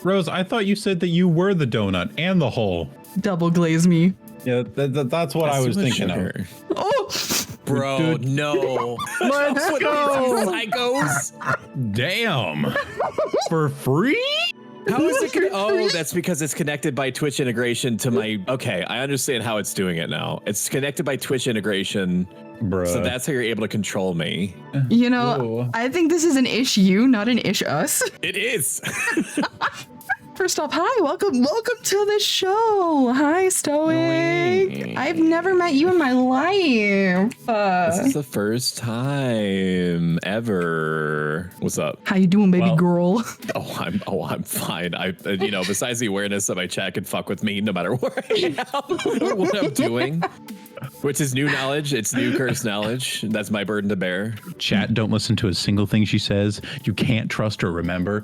Rose, I thought you said that you were the donut and the hole. Double glaze me. Yeah, that's what I was thinking of. Oh, Bro, no. Let's go. Psychos. Damn. For free? How is it? Oh, that's because it's connected by Twitch integration to my. Okay, I understand how it's doing it now. It's connected by Twitch integration. Bruh. So that's how you're able to control me. you know, Whoa. I think this is an ish you, not an ish us. It is. First off, hi, welcome to the show. Hi, Stoic. I've never met you in my life. This is the first time ever. What's up? How you doing, baby girl? I'm fine. Besides the awareness that my chat can fuck with me no matter where I am, or what I'm doing, which is new knowledge. It's new cursed knowledge. That's my burden to bear. Chat, don't listen to a single thing she says. You can't trust her, remember?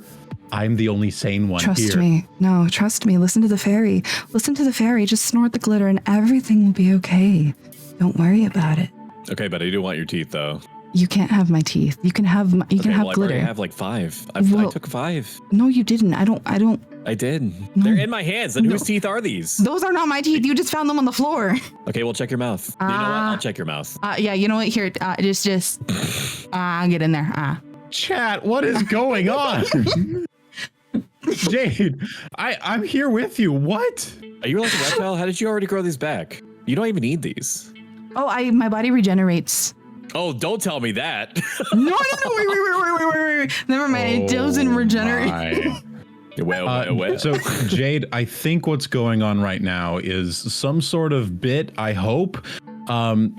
I'm the only sane one here. Trust me. No, trust me. Listen to the fairy. Listen to the fairy. Just snort the glitter and everything will be okay. Don't worry about it. Okay, but I do want your teeth, though. You can't have my teeth. You can have Well, glitter. I have like 5. I took 5. No, you didn't. I don't. I did. No. They're in my hands. And whose teeth are these? Those are not my teeth. You just found them on the floor. Okay, well, check your mouth. You know what? I'll check your mouth. Yeah, you know what? Here, just get in there. Chat, what is going on? Jade, I'm here with you. What? Are you like a reptile? How did you already grow these back? You don't even need these. Oh, my body regenerates. Oh, don't tell me that. No, wait. Never mind. It doesn't regenerate. Wait. So, Jade, I think what's going on right now is some sort of bit, I hope.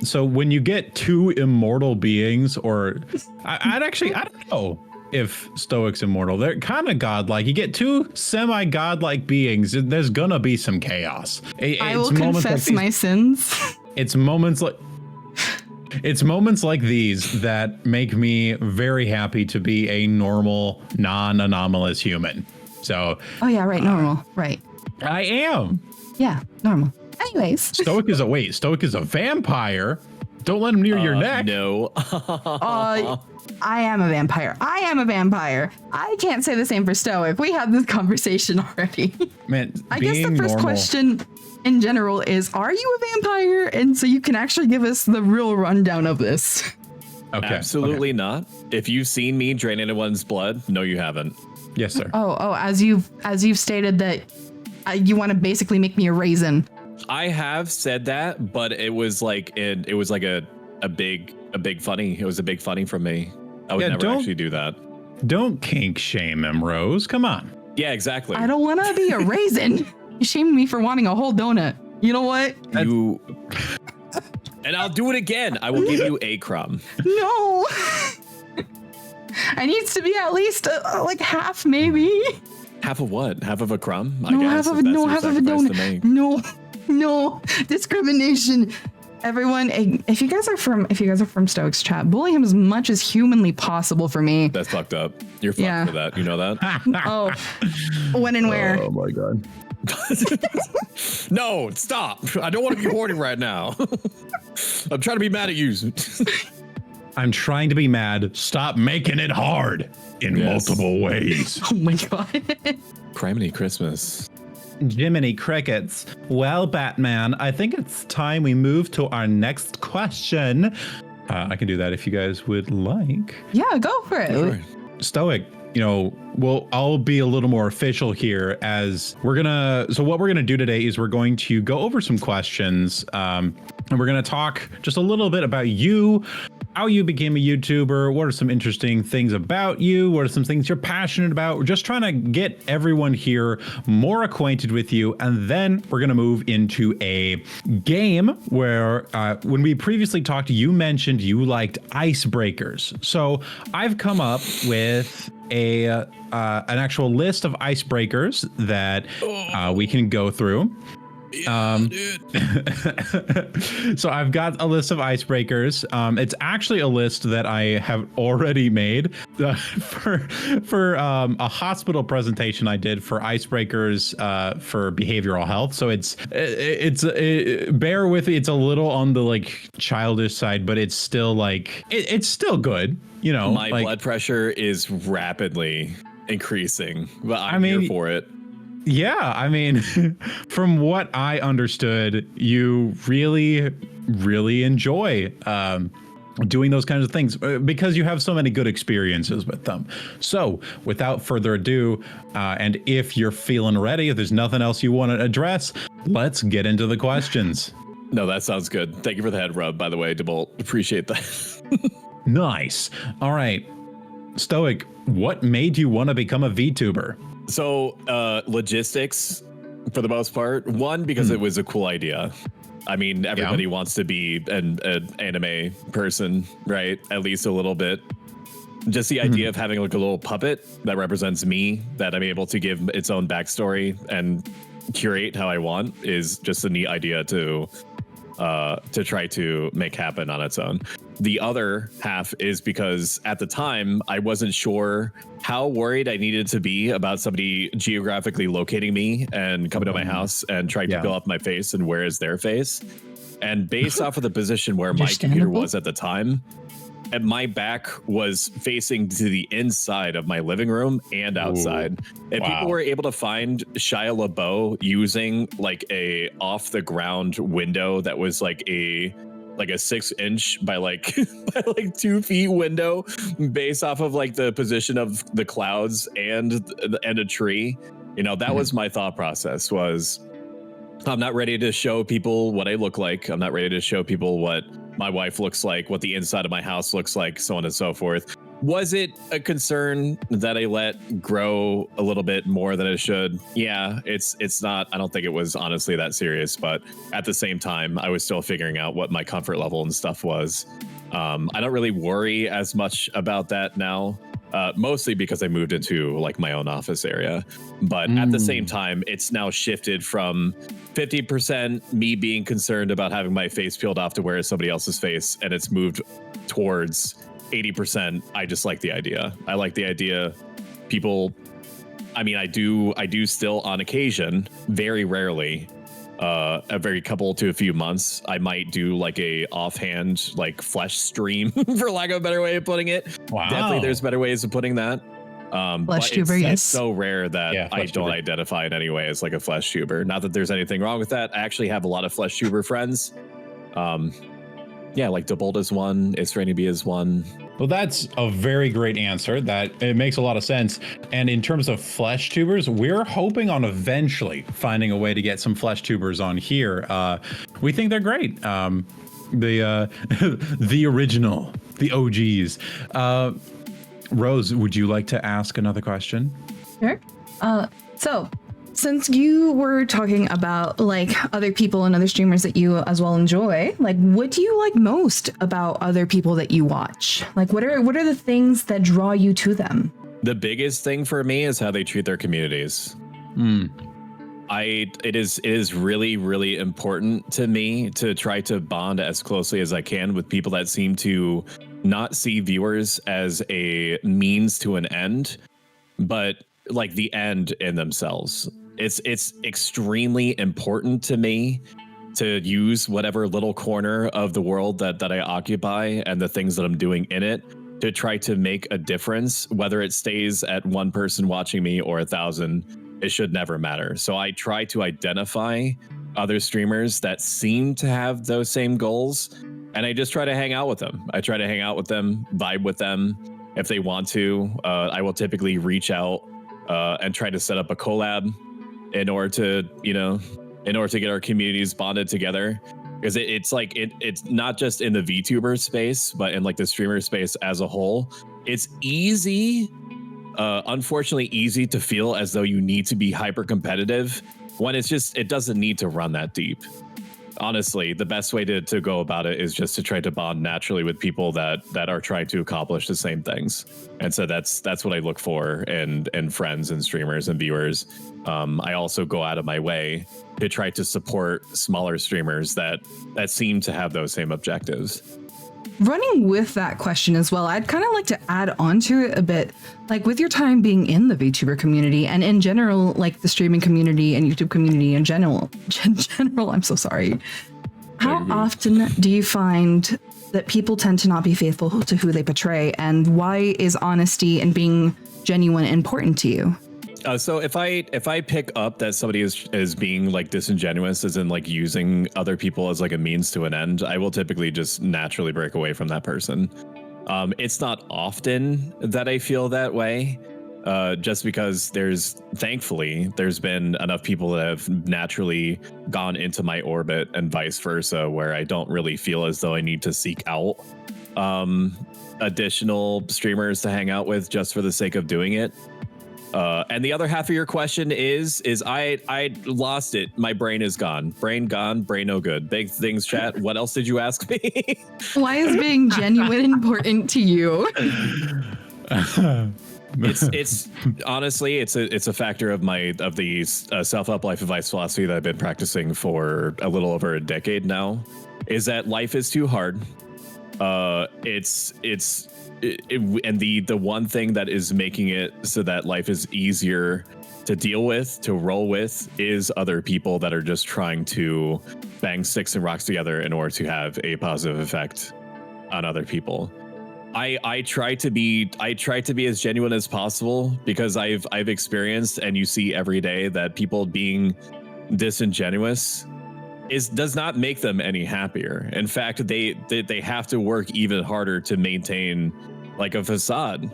So when you get 2 immortal beings, or I don't know if Stoic's immortal. They're kind of godlike. You get 2 semi-godlike beings, there's gonna be some chaos. I will confess my sins. It's moments like these that make me very happy to be a normal, non-anomalous human. So. Oh yeah, right. Normal. Right. I am. Yeah, normal. Anyways. Stoic is a vampire. Don't let him near your neck. No. I am a vampire. I can't say the same for Stoic. We had this conversation already. Man, I guess the first question in general is, are you a vampire? And so you can actually give us the real rundown of this. Okay. Absolutely not. If you've seen me drain anyone's blood, no, you haven't. Yes, sir. Oh, as you've stated that you want to basically make me a raisin. I have said that, but it was like a big funny. It was a big funny from me. I would never actually do that. Don't kink shame him, Rose. Come on. Yeah, exactly. I don't want to be a raisin. You shamed me for wanting a whole donut. You know what? And I'll do it again. I will give you a crumb. No. I needs to be at least like half, maybe. Half of what? Half of a crumb? No, half of a donut. No, discrimination. Everyone, if you guys are from Stoic's chat, bully him as much as humanly possible for me. That's fucked up. You're fucked for that. You know that? Oh, when and where? Oh my god. No, stop. I don't want to be horny right now. I'm trying to be mad at you. I'm trying to be mad. Stop making it hard in multiple ways. Oh my god. Criminy Christmas. Jiminy Crickets. Well, Batman, I think it's time we move to our next question. I can do that if you guys would like. Yeah, go for it. Sure. Stoic, I'll be a little more official here so what we're gonna do today is we're going to go over some questions, and we're gonna talk just a little bit about you, how you became a YouTuber, what are some interesting things about you, what are some things you're passionate about. We're just trying to get everyone here more acquainted with you, and then we're gonna move into a game where when we previously talked, you mentioned you liked icebreakers. So I've come up with an actual list of icebreakers that we can go through. So I've got a list of icebreakers. It's actually a list that I have already made for a hospital presentation I did for icebreakers for behavioral health. So it's bear with me. It's a little on the like childish side, but it's still like it's still good. My blood pressure is rapidly increasing, but I'm here for it. Yeah, I mean, from what I understood, you really, really enjoy doing those kinds of things because you have so many good experiences with them. So without further ado, and if you're feeling ready, if there's nothing else you want to address, let's get into the questions. No, that sounds good. Thank you for the head rub, by the way, DeBolt. Appreciate that. Nice. All right. Stoic, what made you want to become a VTuber? So logistics, for the most part. One, because it was a cool idea. I mean, everybody wants to be an anime person, right? At least a little bit. Just the idea of having like a little puppet that represents me, that I'm able to give its own backstory and curate how I want, is just a neat idea to try to make happen on its own. The other half is because at the time I wasn't sure how worried I needed to be about somebody geographically locating me and coming to my house and trying to fill up my face and where is their face. And based off of the position where my computer was at the time, and my back was facing to the inside of my living room and outside. And people were able to find Shia LaBeouf using like a off the ground window that was like a 6-inch by like 2 feet window based off of like the position of the clouds and a tree. You know, that was my thought process. Was I'm not ready to show people what I look like. I'm not ready to show people what my wife looks like, what the inside of my house looks like, so on and so forth. Was it a concern that I let grow a little bit more than it should? Yeah, it's not. I don't think it was honestly that serious, but at the same time, I was still figuring out what my comfort level and stuff was. I don't really worry as much about that now. Mostly because I moved into like my own office area. But at the same time, it's now shifted from 50% me being concerned about having my face peeled off to where is somebody else's face. And it's moved towards 80%. I just like the idea. I like the idea. People, I mean, I do still on occasion, very rarely, every couple to a few months, I might do like a offhand like flesh stream, for lack of a better way of putting it. Wow. Definitely there's better ways of putting that. But it's so rare that I don't identify in any way as like a flesh tuber. Not that there's anything wrong with that. I actually have a lot of flesh tuber friends. Like DeBolt is one, Israini is one. Well, that's a very great answer. That it makes a lot of sense. And in terms of flesh tubers, we're hoping on eventually finding a way to get some flesh tubers on here. We think they're great. The original, the OGs. Rose, would you like to ask another question? Sure. So since you were talking about like other people and other streamers that you as well enjoy, like what do you like most about other people that you watch? Like what are the things that draw you to them? The biggest thing for me is how they treat their communities. It is really, really important to me to try to bond as closely as I can with people that seem to not see viewers as a means to an end, but like the end in themselves. It's extremely important to me to use whatever little corner of the world that I occupy and the things that I'm doing in it to try to make a difference, whether it stays at one person watching me or 1,000, it should never matter. So I try to identify other streamers that seem to have those same goals, and I just try to hang out with them. I try to hang out with them, vibe with them. If they want to, I will typically reach out and try to set up a collab in order to get our communities bonded together. Because it's not just in the VTuber space, but in like the streamer space as a whole. It's easy, unfortunately easy to feel as though you need to be hyper competitive when it doesn't need to run that deep. Honestly, the best way to go about it is just to try to bond naturally with people that are trying to accomplish the same things. And so that's what I look for in friends and streamers and viewers. I also go out of my way to try to support smaller streamers that seem to have those same objectives. Running with that question as well, I'd kind of like to add on to it a bit, like with your time being in the VTuber community and in general, like the streaming community and YouTube community in general, I'm so sorry. How often do you find that people tend to not be faithful to who they portray, and why is honesty and being genuine important to you? So if I pick up that somebody is being like disingenuous, as in like using other people as like a means to an end, I will typically just naturally break away from that person. It's not often that I feel that way, just because thankfully there's been enough people that have naturally gone into my orbit and vice versa, where I don't really feel as though I need to seek out additional streamers to hang out with just for the sake of doing it. And the other half of your question is I lost it. My brain is gone. Brain gone. Brain no good. Big things, chat. What else did you ask me? Why is being genuine important to you? It's honestly it's a factor of the self-help life advice philosophy that I've been practicing for a little over a decade now. Is that life is too hard. And the one thing that is making it so that life is easier to deal with, to roll with, is other people that are just trying to bang sticks and rocks together in order to have a positive effect on other people. I try to be as genuine as possible, because I've experienced, and you see every day, that people being disingenuous does not make them any happier. In fact, they have to work even harder to maintain like a facade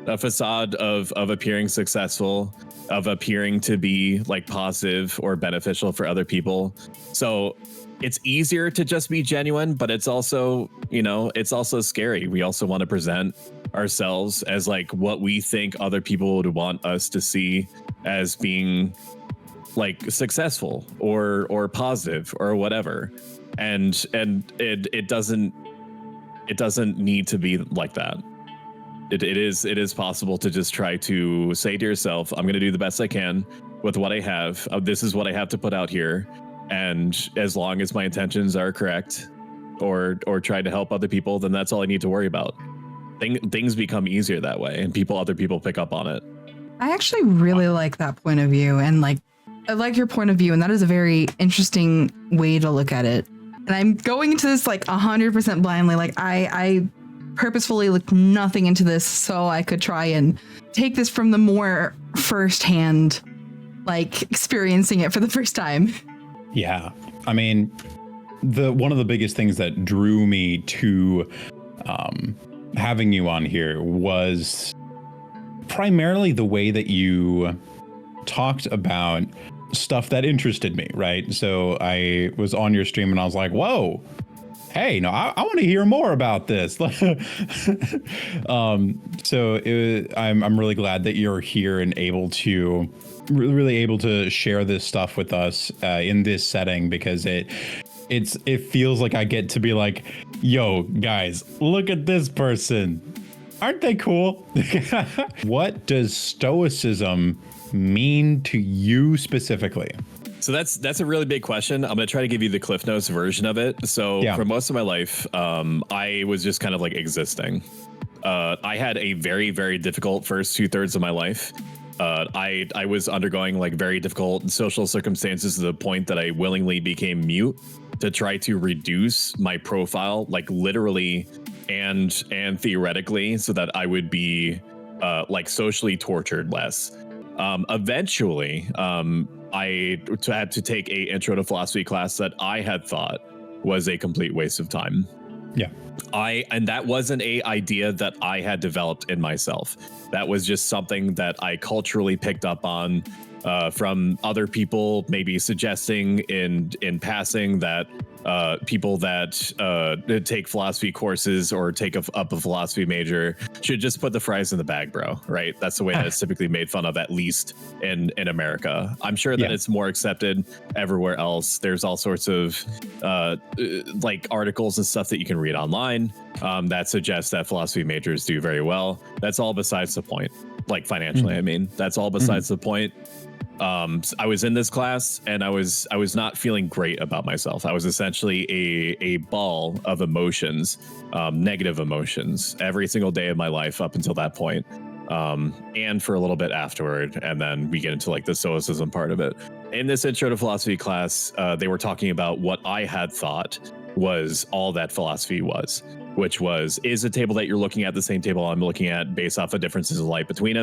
of appearing successful, of appearing to be like positive or beneficial for other people. So it's easier to just be genuine, but it's also, it's also scary. We also want to present ourselves as like what we think other people would want us to see as being like successful or positive or whatever. And it doesn't need to be like that. It is possible to just try to say to yourself, I'm going to do the best I can with what I have. This is what I have to put out here. And as long as my intentions are correct or try to help other people, then that's all I need to worry about. Things become easier that way, and other people pick up on it. I actually really like that point of view, and I like your point of view, and that is a very interesting way to look at it. And I'm going into this like 100% blindly. Like I purposefully looked nothing into this so I could try and take this from the more firsthand, like experiencing it for the first time. Yeah. I mean, one of the biggest things that drew me to having you on here was primarily the way that you talked about stuff that interested me, right? So I was on your stream and I was like, whoa, hey, no, I want to hear more about this. I'm really glad that you're here and really able to share this stuff with us in this setting, because it feels like I get to be like, yo, guys, look at this person. Aren't they cool? What does stoicism mean to you specifically? So that's a really big question. I'm going to try to give you the Cliff Notes version of it. So for most of my life, I was just kind of like existing. I had a very, very difficult first 2/3 of my life. I was undergoing like very difficult social circumstances to the point that I willingly became mute to try to reduce my profile, like literally and theoretically, so that I would be like socially tortured less. Eventually, I had to take a intro to philosophy class that I had thought was a complete waste of time. Yeah. And that wasn't a idea that I had developed in myself. That was just something that I culturally picked up on from other people, maybe suggesting in passing that people that take philosophy courses or take up a philosophy major should just put the fries in the bag, bro. Right? That's the way that it's typically made fun of, at least in America. I'm sure that it's more accepted everywhere else. There's all sorts of like articles and stuff that you can read online that suggests that philosophy majors do very well. That's all besides the point. Like financially, I mean, that's all besides the point. I was in this class and I was not feeling great about myself. I was essentially a ball of emotions, negative emotions, every single day of my life up until that point, and for a little bit afterward. And then we get into like the stoicism part of it. In this intro to philosophy class, they were talking about what I had thought was all that philosophy was, which was, is the table that you're looking at the same table I'm looking at based off of differences of light between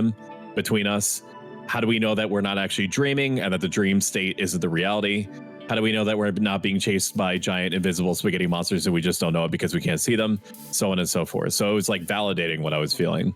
us? How do we know that we're not actually dreaming and that the dream state isn't the reality? How do we know that we're not being chased by giant invisible spaghetti monsters and we just don't know it because we can't see them? So on and so forth. So it was like validating what I was feeling.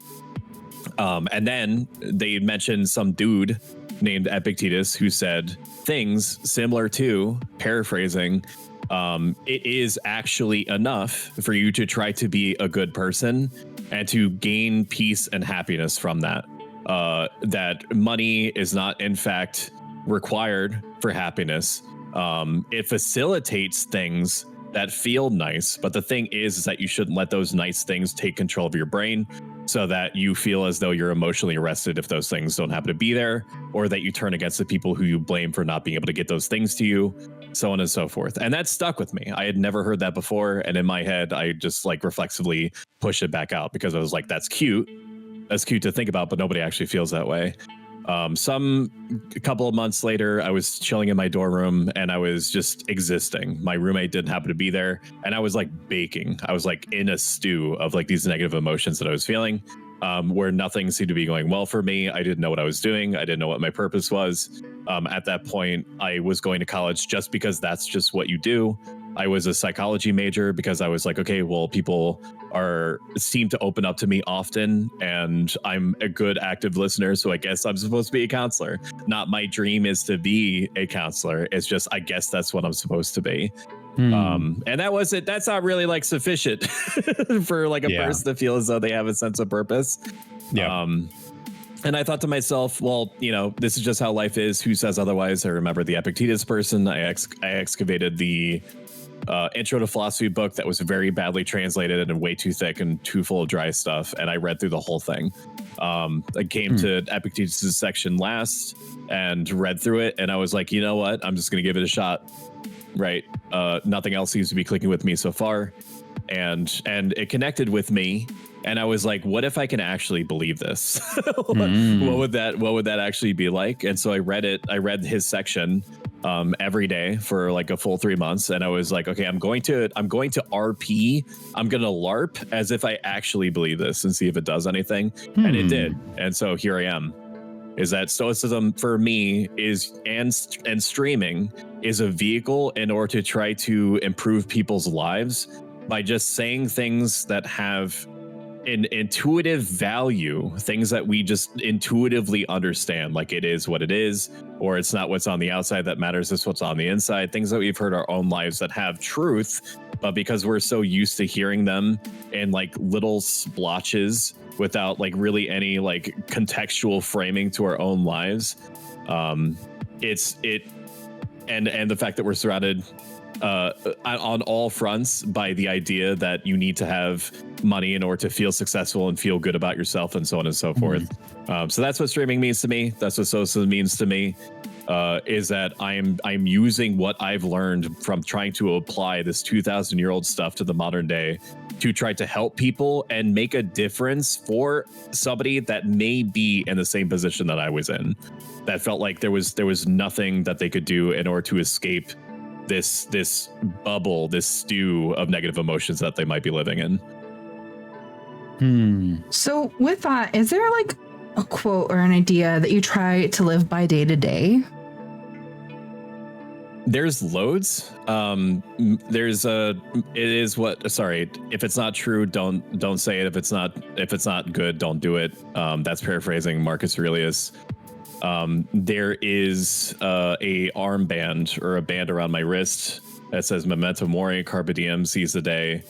And then they mentioned some dude named Epictetus who said things similar to, paraphrasing, it is actually enough for you to try to be a good person and to gain peace and happiness from that. That money is not, in fact, required for happiness. It facilitates things that feel nice, but the thing is that you shouldn't let those nice things take control of your brain so that you feel as though you're emotionally arrested if those things don't happen to be there, or that you turn against the people who you blame for not being able to get those things to you, so on and so forth. And that stuck with me. I had never heard that before, and in my head I just like reflexively push it back out because I was like, that's cute to think about, but nobody actually feels that way. A couple of months later, I was chilling in my dorm room and I was just existing. My roommate didn't happen to be there, and I was like baking. I was like in a stew of like these negative emotions that I was feeling, where nothing seemed to be going well for me. I didn't know what I was doing. I didn't know what my purpose was. At that point, I was going to college just because that's just what you do. I was a psychology major because I was like, okay, well, people seem to open up to me often, and I'm a good active listener, so I guess I'm supposed to be a counselor. Not my dream is to be a counselor. It's just, I guess that's what I'm supposed to be. And that was it. That's not really like sufficient for like a person to feel as though they have a sense of purpose. Yeah. And I thought to myself, well, you know, this is just how life is. Who says otherwise? I remember the Epictetus person. I excavated the intro to philosophy book that was very badly translated and way too thick and too full of dry stuff, and I read through the whole thing. I came to Epictetus' section last and read through it, and I was like, you know what, I'm just gonna give it a shot. Right. Nothing else seems to be clicking with me so far, and it connected with me, and I was like, what if I can actually believe this? What would that actually be like? And so I read his section every day for like a full 3 months, and I was like, okay, I'm going to RP, I'm gonna LARP as if I actually believe this and see if it does anything. And it did. And so here I am. Is that stoicism for me is and streaming is a vehicle in order to try to improve people's lives by just saying things that have an intuitive value, things that we just intuitively understand, like it is what it is, or it's not what's on the outside that matters, it's what's on the inside, things that we've heard our own lives that have truth, but because we're so used to hearing them in like little splotches without like really any like contextual framing to our own lives, and the fact that we're surrounded on all fronts by the idea that you need to have money in order to feel successful and feel good about yourself and so on and so forth. So that's what streaming means to me. That's what stoicism means to me, is that I'm using what I've learned from trying to apply this 2,000-year-old stuff to the modern day to try to help people and make a difference for somebody that may be in the same position that I was in, that felt like there was nothing that they could do in order to escape this bubble, this stew of negative emotions that they might be living in. So with that, is there like a quote or an idea that you try to live by day to day? There's loads. If it's not true, don't say it. If it's not good, don't do it. That's paraphrasing Marcus Aurelius. There is a armband or a band around my wrist that says Memento Mori, Carpe Diem, seize the day,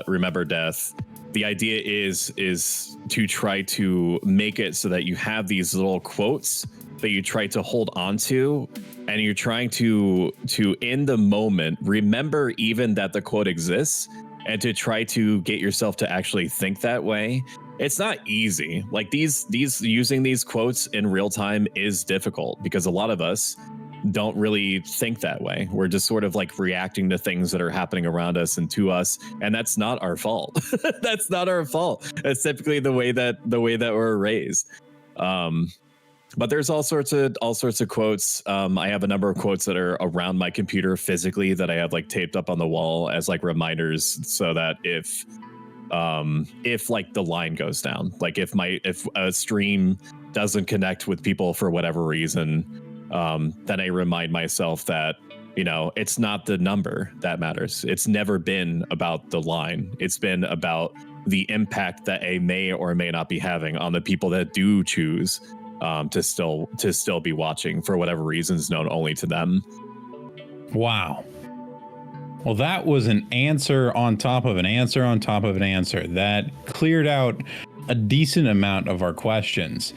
remember death. The idea is to try to make it so that you have these little quotes that you try to hold on to, and you're trying to in the moment remember even that the quote exists, and to try to get yourself to actually think that way. It's not easy. Like these using these quotes in real time is difficult because a lot of us don't really think that way. We're just sort of like reacting to things that are happening around us and to us, and that's not our fault. That's not our fault. That's typically the way that we're raised. But there's all sorts of quotes. I have a number of quotes that are around my computer physically that I have like taped up on the wall as like reminders, so that if like the line goes down, like if a stream doesn't connect with people for whatever reason, then I remind myself that, you know, it's not the number that matters. It's never been about the line. It's been about the impact that a may or may not be having on the people that do choose to still be watching for whatever reasons known only to them. Wow. Well, that was an answer on top of an answer on top of an answer that cleared out a decent amount of our questions.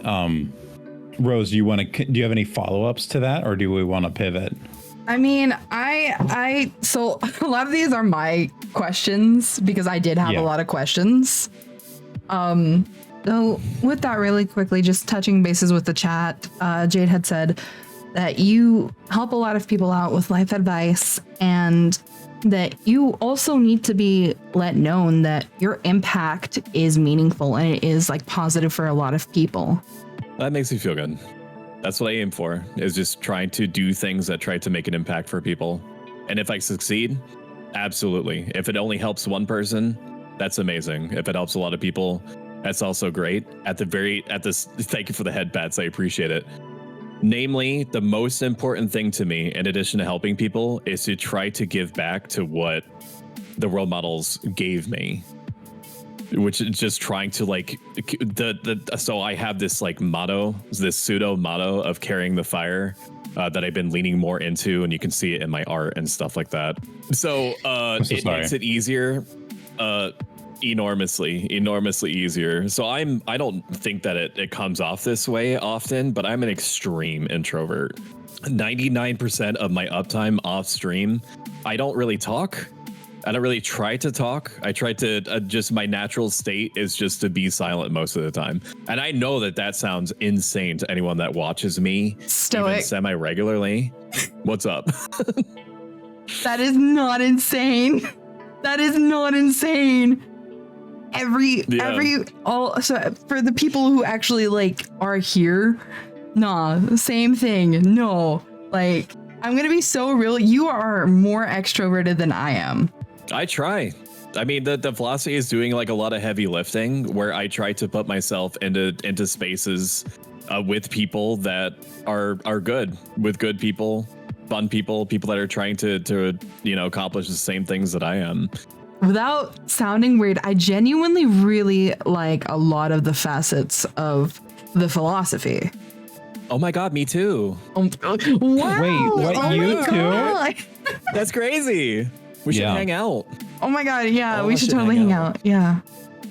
Rose, do you have any follow-ups to that, or do we want to pivot? I mean, so a lot of these are my questions because I did have a lot of questions. So with that, really quickly, just touching bases with the chat, Jade had said that you help a lot of people out with life advice, and that you also need to be let known that your impact is meaningful and it is like positive for a lot of people. That makes me feel good. That's what I aim for, is just trying to do things that try to make an impact for people. And if I succeed, absolutely. If it only helps one person, that's amazing. If it helps a lot of people, that's also great. Thank you for the head pats. I appreciate it. Namely, the most important thing to me, in addition to helping people, is to try to give back to what the role models gave me, which is just trying to like so I have this like motto, this pseudo motto of carrying the fire that I've been leaning more into, and you can see it in my art and stuff like that. So it makes it easier, enormously easier. So I don't think that it comes off this way often, but I'm an extreme introvert. 99% of my uptime off stream, I don't really talk. I don't really try to talk. I try to just my natural state is just to be silent most of the time. And I know that sounds insane to anyone that watches me Stoic. Semi-regularly. What's up? That is not insane. That is not insane. So for the people who actually like are here, nah, same thing. No, like I'm gonna be so real. You are more extroverted than I am. I try. I mean, the philosophy is doing like a lot of heavy lifting, where I try to put myself into spaces with people that are good, with good people, fun people that are trying to accomplish the same things that I am. Without sounding weird, I genuinely really like a lot of the facets of the philosophy. Oh my God, me too. Wow. Wait, what, you too? That's crazy. We should hang out. Oh my God, yeah, we should totally hang out. Yeah.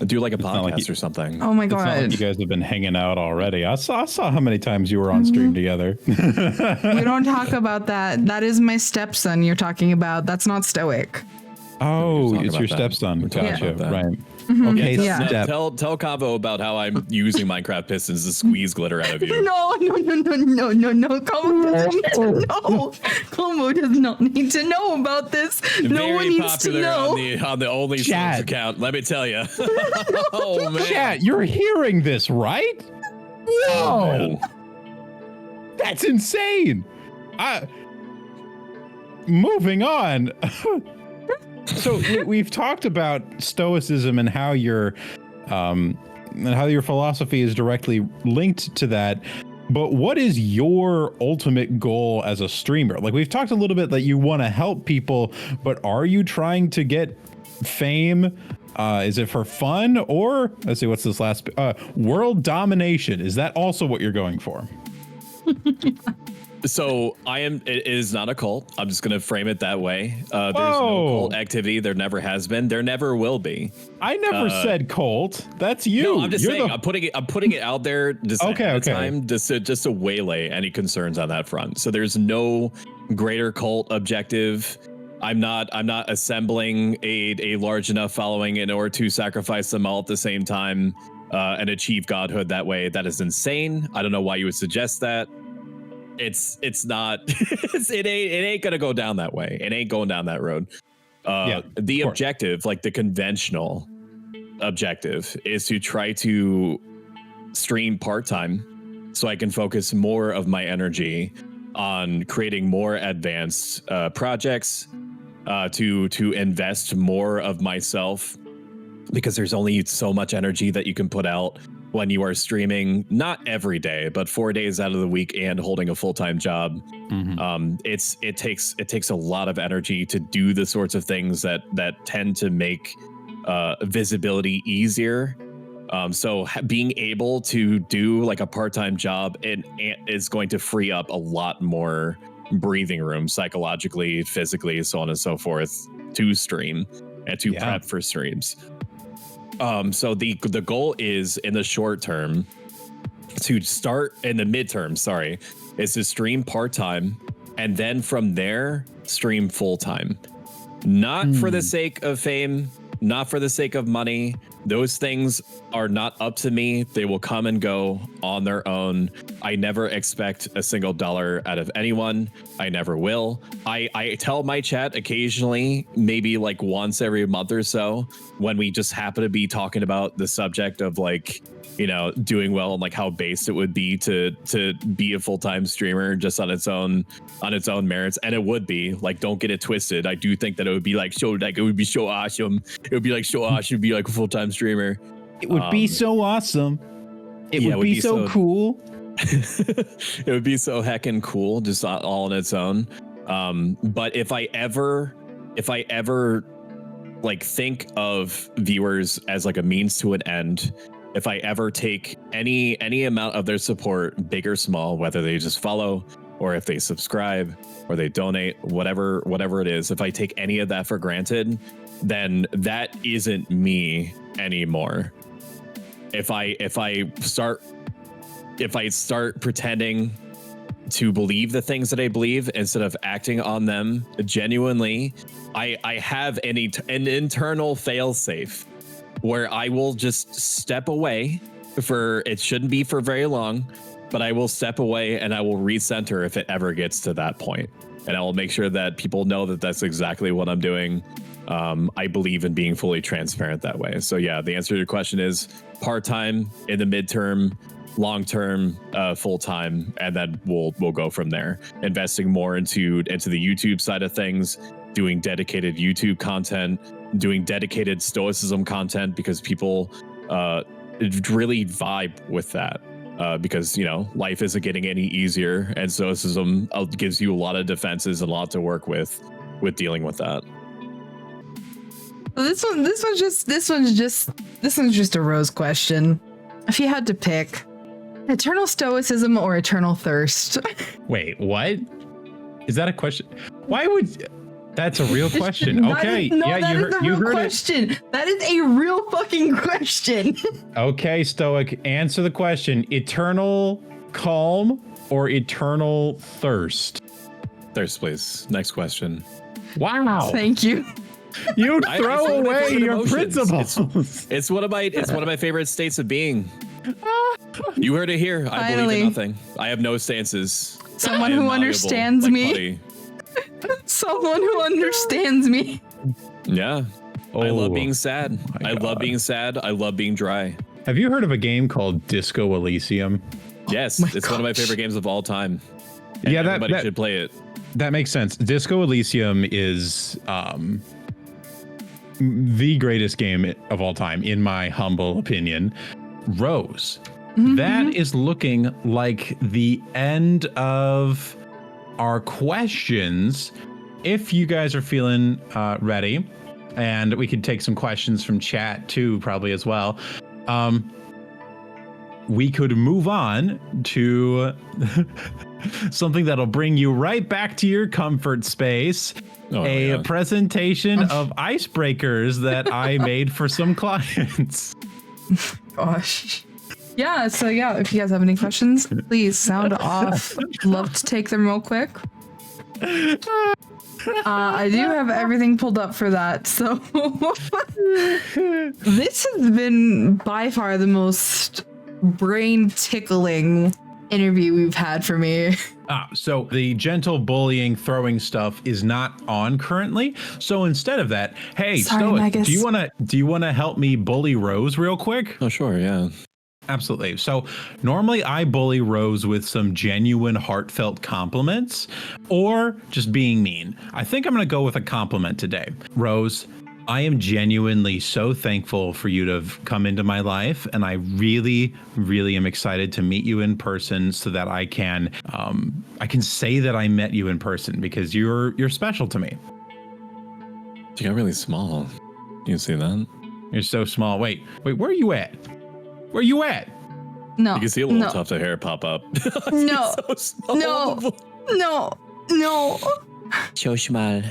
Do like a podcast or something. Oh my It's not God. like you guys have been hanging out already. I saw how many times you were on stream together. We don't talk about that. That is my stepson you're talking about. That's not stoic. Oh, it's your stepson. Gotcha. Right. Okay, Yeah. step. Tell Convo about how I'm using Minecraft pistons to squeeze glitter out of you. No. Combo doesn't need to know. Combo does not need to know about this. No one Very needs to popular know. on the only Chat. source account. Let me tell you. Oh man. Chat, you're hearing this, right? Whoa. That's insane. Moving on. So we've talked about stoicism and how your philosophy is directly linked to that. But what is your ultimate goal as a streamer? Like, we've talked a little bit that you want to help people, but are you trying to get fame? Is it for fun? Or let's see, what's this last world domination? Is that also what you're going for? So it is not a cult. I'm just going to frame it that way. There's no cult activity. There never has been. There never will be. I never said cult. That's you. No, I'm just saying. I'm putting it out there just okay. time just to waylay any concerns on that front. So there's no greater cult objective. I'm not assembling a large enough following in order to sacrifice them all at the same time and achieve godhood that way. That is insane. I don't know why you would suggest that. It's not it ain't gonna go down that way. It ain't going down that road. The objective, like the conventional objective, is to try to stream part-time so I can focus more of my energy on creating more advanced projects, to invest more of myself, because there's only so much energy that you can put out when you are streaming, not every day, but 4 days out of the week and holding a full-time job. It takes a lot of energy to do the sorts of things that tend to make visibility easier. So being able to do like a part-time job is going to free up a lot more breathing room psychologically, physically, so on and so forth, to stream and to prep for streams. So the goal is in the short term to start in the midterm, is to stream part-time and then from there stream full-time. Not for the sake of fame, not for the sake of money. Those things are not up to me. They will come and go on their own. I never expect a single dollar out of anyone. I never will. I tell my chat occasionally, maybe like once every month or so, when we just happen to be talking about the subject of like, you know, doing well and like how base it would be to be a full-time streamer just on its own merits. And it would be, like, don't get it twisted. I do think that it would be like it would be so awesome. It would be like so awesome to be like a full-time streamer. It would be so awesome. It would be so cool. It would be so heckin' cool, just all on its own. But if I ever like think of viewers as like a means to an end, if I ever take any amount of their support, big or small, whether they just follow or if they subscribe or they donate, whatever it is, if I take any of that for granted, then that isn't me anymore. If I start pretending to believe the things that I believe instead of acting on them genuinely, I have an internal failsafe where I will just step away it shouldn't be for very long, but I will step away and I will recenter if it ever gets to that point. And I will make sure that people know that that's exactly what I'm doing. I believe in being fully transparent that way. So yeah, the answer to your question is part-time, in the midterm, long-term, full-time, and then we'll go from there. Investing more into the YouTube side of things, doing dedicated YouTube content, doing dedicated stoicism content, because people really vibe with that. Because, you know, life isn't getting any easier, and stoicism gives you a lot of defenses and a lot to work with dealing with that. Well, this one's just a Rose question. If you had to pick eternal stoicism or eternal thirst. Wait, what? Is that a question? Why would... That's a real question. Okay. You heard question. It. That is a real fucking question. Okay, Stoic, answer the question. Eternal calm or eternal thirst? Thirst, please. Next question. Wow. Thank you. You throw away your principles. It's one of my favorite states of being. You heard it here. I believe in nothing. I have no stances. Someone who understands me. Someone who understands me. Yeah. I love being sad. I love being sad. I love being dry. Have you heard of a game called Disco Elysium? Yes, it's one of my favorite games of all time. And yeah, everybody should play it. That makes sense. Disco Elysium is the greatest game of all time, in my humble opinion. Rose, that is looking like the end of our questions. If you guys are feeling ready, and we could take some questions from chat too, probably as well, we could move on to something that'll bring you right back to your comfort space. A presentation of icebreakers that I made for some clients. Gosh. Yeah, so yeah, if you guys have any questions, please sound off. Love to take them real quick. I do have everything pulled up for that, so this has been by far the most brain tickling interview we've had for me. So the gentle bullying throwing stuff is not on currently. So instead of that, hey, Stoic, do you want to help me bully Rose real quick? Oh, sure, yeah. Absolutely. So normally I bully Rose with some genuine heartfelt compliments or just being mean. I think I'm going to go with a compliment today. Rose, I am genuinely so thankful for you to have come into my life, and I really, really am excited to meet you in person so that I can say that I met you in person because you're special to me. You got really small. You see that? You're so small. Wait, where are you at? Where are you at? No. You can see a little tuft of hair pop up. No. So small. No. So small.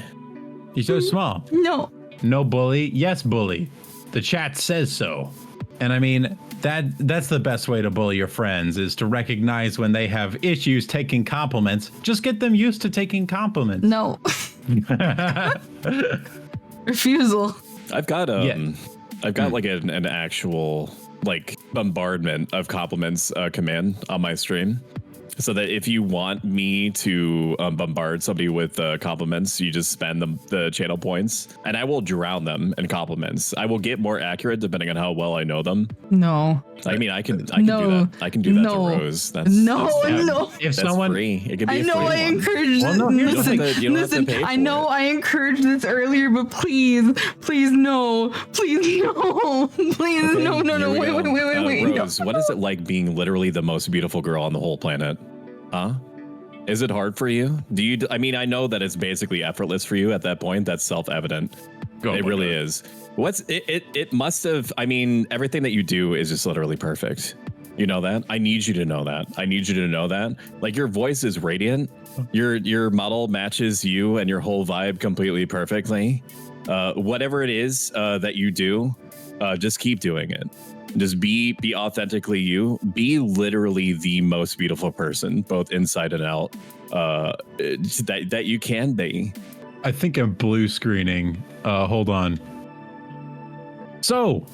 You're so small. No. No bully. Yes, bully. The chat says so. And I mean, that's the best way to bully your friends is to recognize when they have issues taking compliments. Just get them used to taking compliments. No. Refusal. I've got like an actual like bombardment of compliments command on my stream. So that if you want me to bombard somebody with compliments, you just spend the channel points, and I will drown them in compliments. I will get more accurate depending on how well I know them. No. I mean, I can do that. I can do that to Rose. That's no. If that's someone, free. It could be I know I encouraged Well, no, listen, I know I encouraged this earlier, but please, no. Please, no. Please, Okay, no. Wait. Rose, what is it like being literally the most beautiful girl on the whole planet? Huh? Is it hard for you? I mean, I know that it's basically effortless for you at that point. That's self-evident. It really is. It must have, I mean, everything that you do is just literally perfect. You know that? I need you to know that. I need you to know that. Like, your voice is radiant. Your model matches you and your whole vibe completely perfectly. Whatever it is that you do, just keep doing it. Just be authentically you. Be literally the most beautiful person, both inside and out, that you can be. I think I'm blue screening. Hold on. So,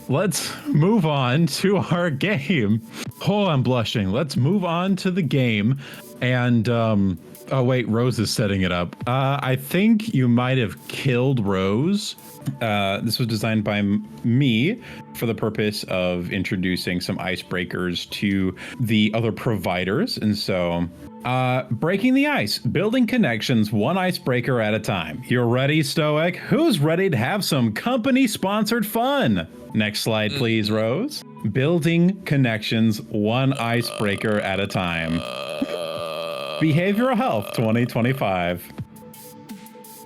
let's move on to our game. Oh, I'm blushing. Let's move on to the game. And, oh wait, Rose is setting it up. I think you might have killed Rose. This was designed by me for the purpose of introducing some icebreakers to the other providers. And so, breaking the ice, building connections, one icebreaker at a time. You're ready, Stoic? Who's ready to have some company-sponsored fun? Next slide, please, Rose. Building connections, one icebreaker at a time. Behavioral Health 2025.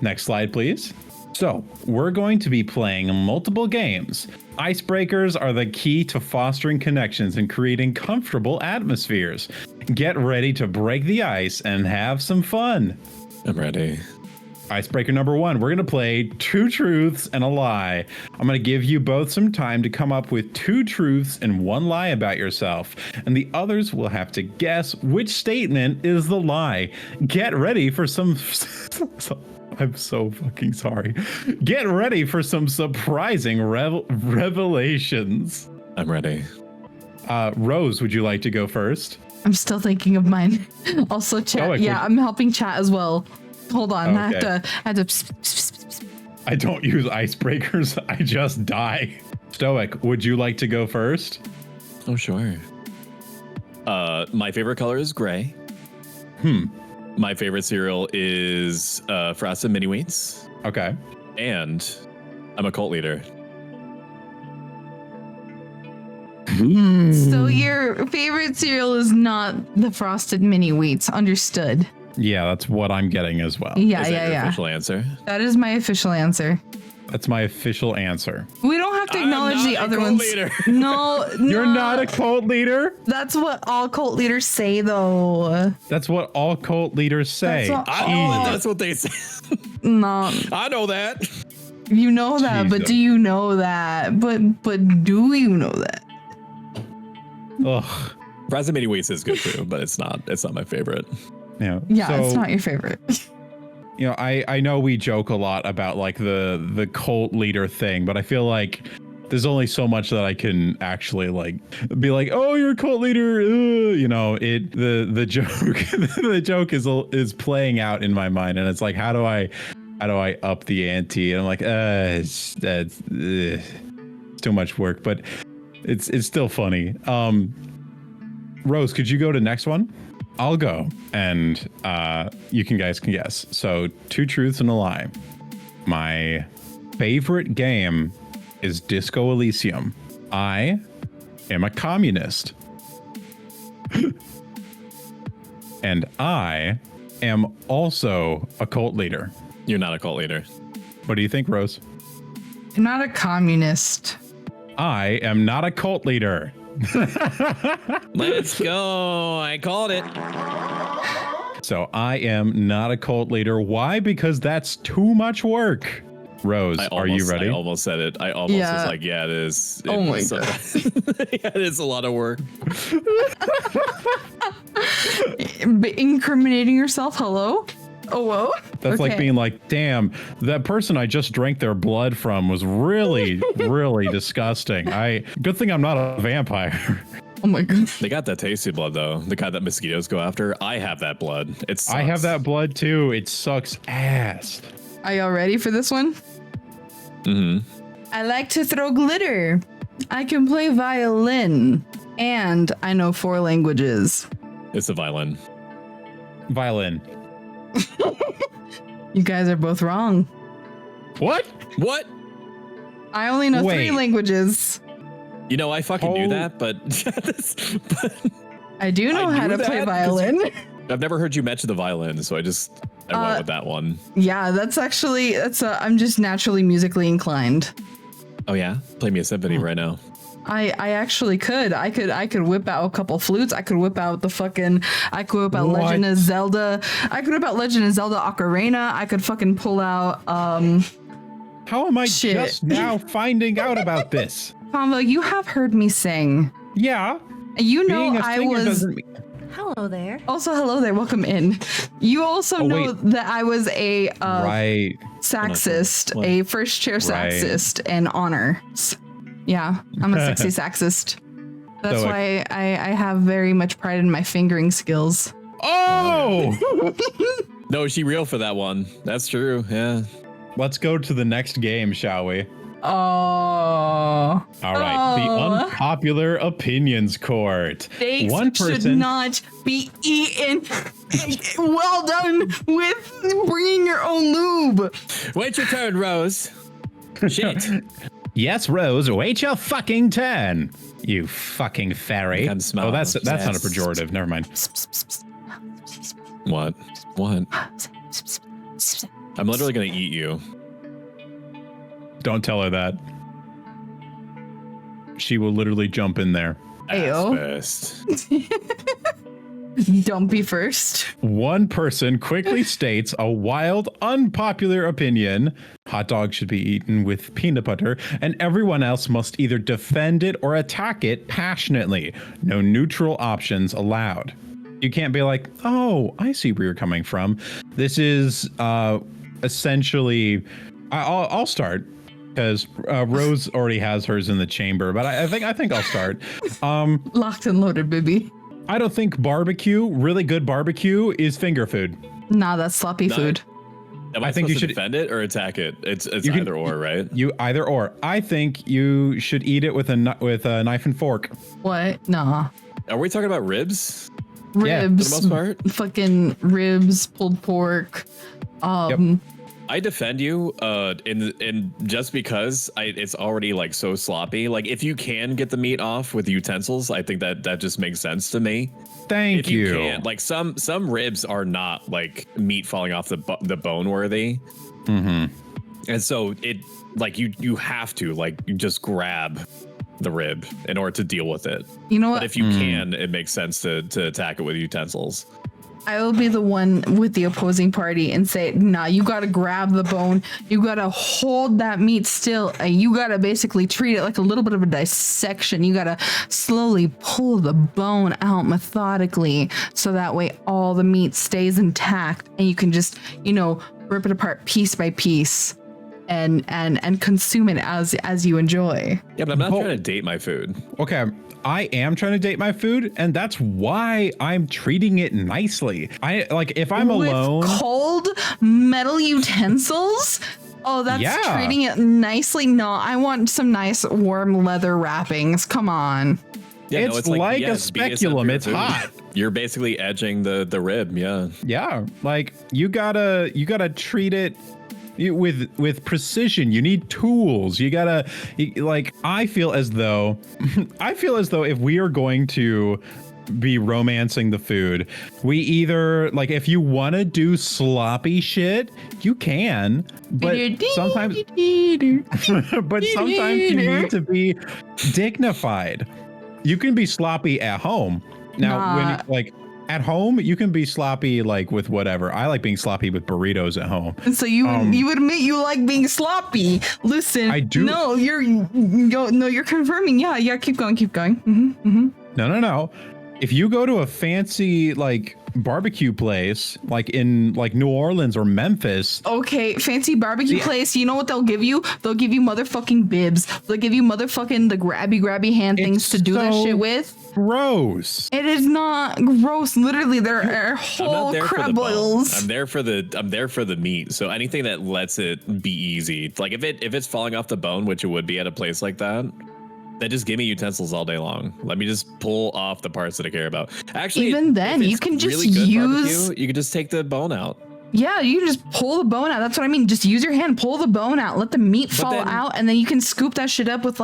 Next slide, please. So, we're going to be playing multiple games. Icebreakers are the key to fostering connections and creating comfortable atmospheres. Get ready to break the ice and have some fun. I'm ready. Icebreaker number 1, we're going to play 2 truths and a lie. I'm going to give you both some time to come up with 2 truths and 1 lie about yourself, and the others will have to guess which statement is the lie. Get ready for some... I'm so fucking sorry. Get ready for some surprising revelations. I'm ready. Rose, would you like to go first? I'm still thinking of mine. Also, chat. I'm helping chat as well. Hold on. Okay. I have to. I don't use icebreakers. I just die. Stoic, would you like to go first? Oh, sure. My favorite color is gray. My favorite cereal is Frosted Mini Wheats. Okay. And I'm a cult leader. So your favorite cereal is not the Frosted Mini Wheats. Understood. Yeah, that's what I'm getting as well. Yeah, Is that your official answer? That is my official answer. That's my official answer. We don't have to acknowledge the other ones. Leader. No, You're not a cult leader? That's what all cult leaders say, though. That's what all cult leaders say. I know that that's what they say. No, I know that. you know that, Jesus. but do you know that? But do you know that? Ugh. Frosted Mini Wheats is good too, but it's not my favorite. Yeah. Yeah, So, it's not your favorite. you know, I know we joke a lot about like the cult leader thing, but I feel like there's only so much that I can actually like be like, oh, you're a cult leader. You know, the joke the joke is playing out in my mind, and it's like, how do I up the ante? And I'm like, it's too much work, but it's still funny. Rose, could you go to next one? I'll go, and you guys can guess. So 2 truths and a lie. My favorite game is Disco Elysium. I am a communist. And I am also a cult leader. You're not a cult leader. What do you think, Rose? I'm not a communist. I am not a cult leader. Let's go. I called it. So I am not a cult leader. Why? Because that's too much work. Rose, are you ready? I almost said it. I almost was like, yeah, it is. Oh my God. Yeah, it is a lot of work. Incriminating yourself? Hello? Oh, whoa. That's like being like, damn, that person I just drank their blood from was really, really disgusting. Good thing I'm not a vampire. Oh my god. They got that tasty blood though. The kind that mosquitoes go after. I have that blood. I have that blood too. It sucks ass. Are y'all ready for this one? Mm-hmm. I like to throw glitter. I can play violin. And I know 4 languages. It's a violin. Violin. You guys are both wrong. What? What? I only know 3 languages. You know, I fucking knew that, but I do know how to play violin. I've never heard you mention the violin, so I went with that one. Yeah, I'm just naturally musically inclined. Oh yeah? Play me a symphony right now. I actually could. I could whip out a couple flutes. I could whip out Legend of Zelda. I could whip out Legend of Zelda Ocarina. I could fucking pull out How am I just now finding out about this? Convo, you have heard me sing. Yeah. You know I was Hello there. Also, hello there. Welcome in. You also know that I was a saxist, a first chair saxist in honors. Yeah, I'm a sexy saxist. That's why I have very much pride in my fingering skills. Oh! No, is she real for that one? That's true. Yeah. Let's go to the next game, shall we? Oh. All right. The unpopular opinions court. Steaks should not be eaten. Well done with bringing your own lube. Wait your turn, Rose. Shit. Yes, Rose. Wait your fucking turn. You fucking fairy. Oh, that's not a pejorative. Never mind. What? I'm literally gonna eat you. Don't tell her that. She will literally jump in there. Don't be first. One person quickly states a wild, unpopular opinion. Hot dog should be eaten with peanut butter, and everyone else must either defend it or attack it passionately. No neutral options allowed. You can't be like, oh, I see where you're coming from. This is essentially, I'll start. Because Rose already has hers in the chamber, but I think I'll start. Locked and loaded, baby. I don't think barbecue, really good barbecue, is finger food. Nah, that's sloppy food. I think you should defend it or attack it. It's either or, right? You either or. I think you should eat it with a knife and fork. What? Nah. Are we talking about ribs? Ribs. Yeah, for the most part. Fucking ribs, pulled pork. Yep. I defend you in just because it's already like so sloppy. Like if you can get the meat off with utensils, I think that just makes sense to me. Thank you. If you can, like some ribs are not like meat falling off the bone worthy. Mm-hmm. And so it like you have to like just grab the rib in order to deal with it. You know what? But if you can, it makes sense to attack it with utensils. I will be the one with the opposing party and say, nah, you got to grab the bone. You got to hold that meat still. You got to basically treat it like a little bit of a dissection. You got to slowly pull the bone out methodically so that way all the meat stays intact and you can just, rip it apart piece by piece and consume it as you enjoy. Yeah, but I'm not trying to date my food. Okay. I am trying to date my food, and that's why I'm treating it nicely. If I'm alone, cold metal utensils. Oh, that's treating it nicely. No, I want some nice warm leather wrappings. Come on. Yeah, it's like a speculum. It's hot. You're basically edging the rib. Yeah. Yeah. Like you gotta treat it with precision. You need tools. You gotta I feel as though if we are going to be romancing the food, we either if you want to do sloppy shit, you can, but sometimes you need to be dignified. You can be sloppy at home. Now, when at home, you can be sloppy with whatever. I like being sloppy with burritos at home. So you admit you like being sloppy. Listen, I do. No, you're confirming. Yeah. Keep going. No. If you go to a fancy barbecue place in New Orleans or Memphis. Okay, fancy barbecue place. You know what they'll give you? They'll give you motherfucking bibs. They'll give you motherfucking the grabby hand things to do that shit with. Gross. It is not gross. Literally, there are whole crab boils. I'm there for the meat. So anything that lets it be easy, if it's falling off the bone, which it would be at a place like that. Then just give me utensils all day long. Let me just pull off the parts that I care about. Actually, even then, you can just use. You can just take the bone out. Yeah, you can just pull the bone out. That's what I mean. Just use your hand, pull the bone out, let the meat fall out, and then you can scoop that shit up with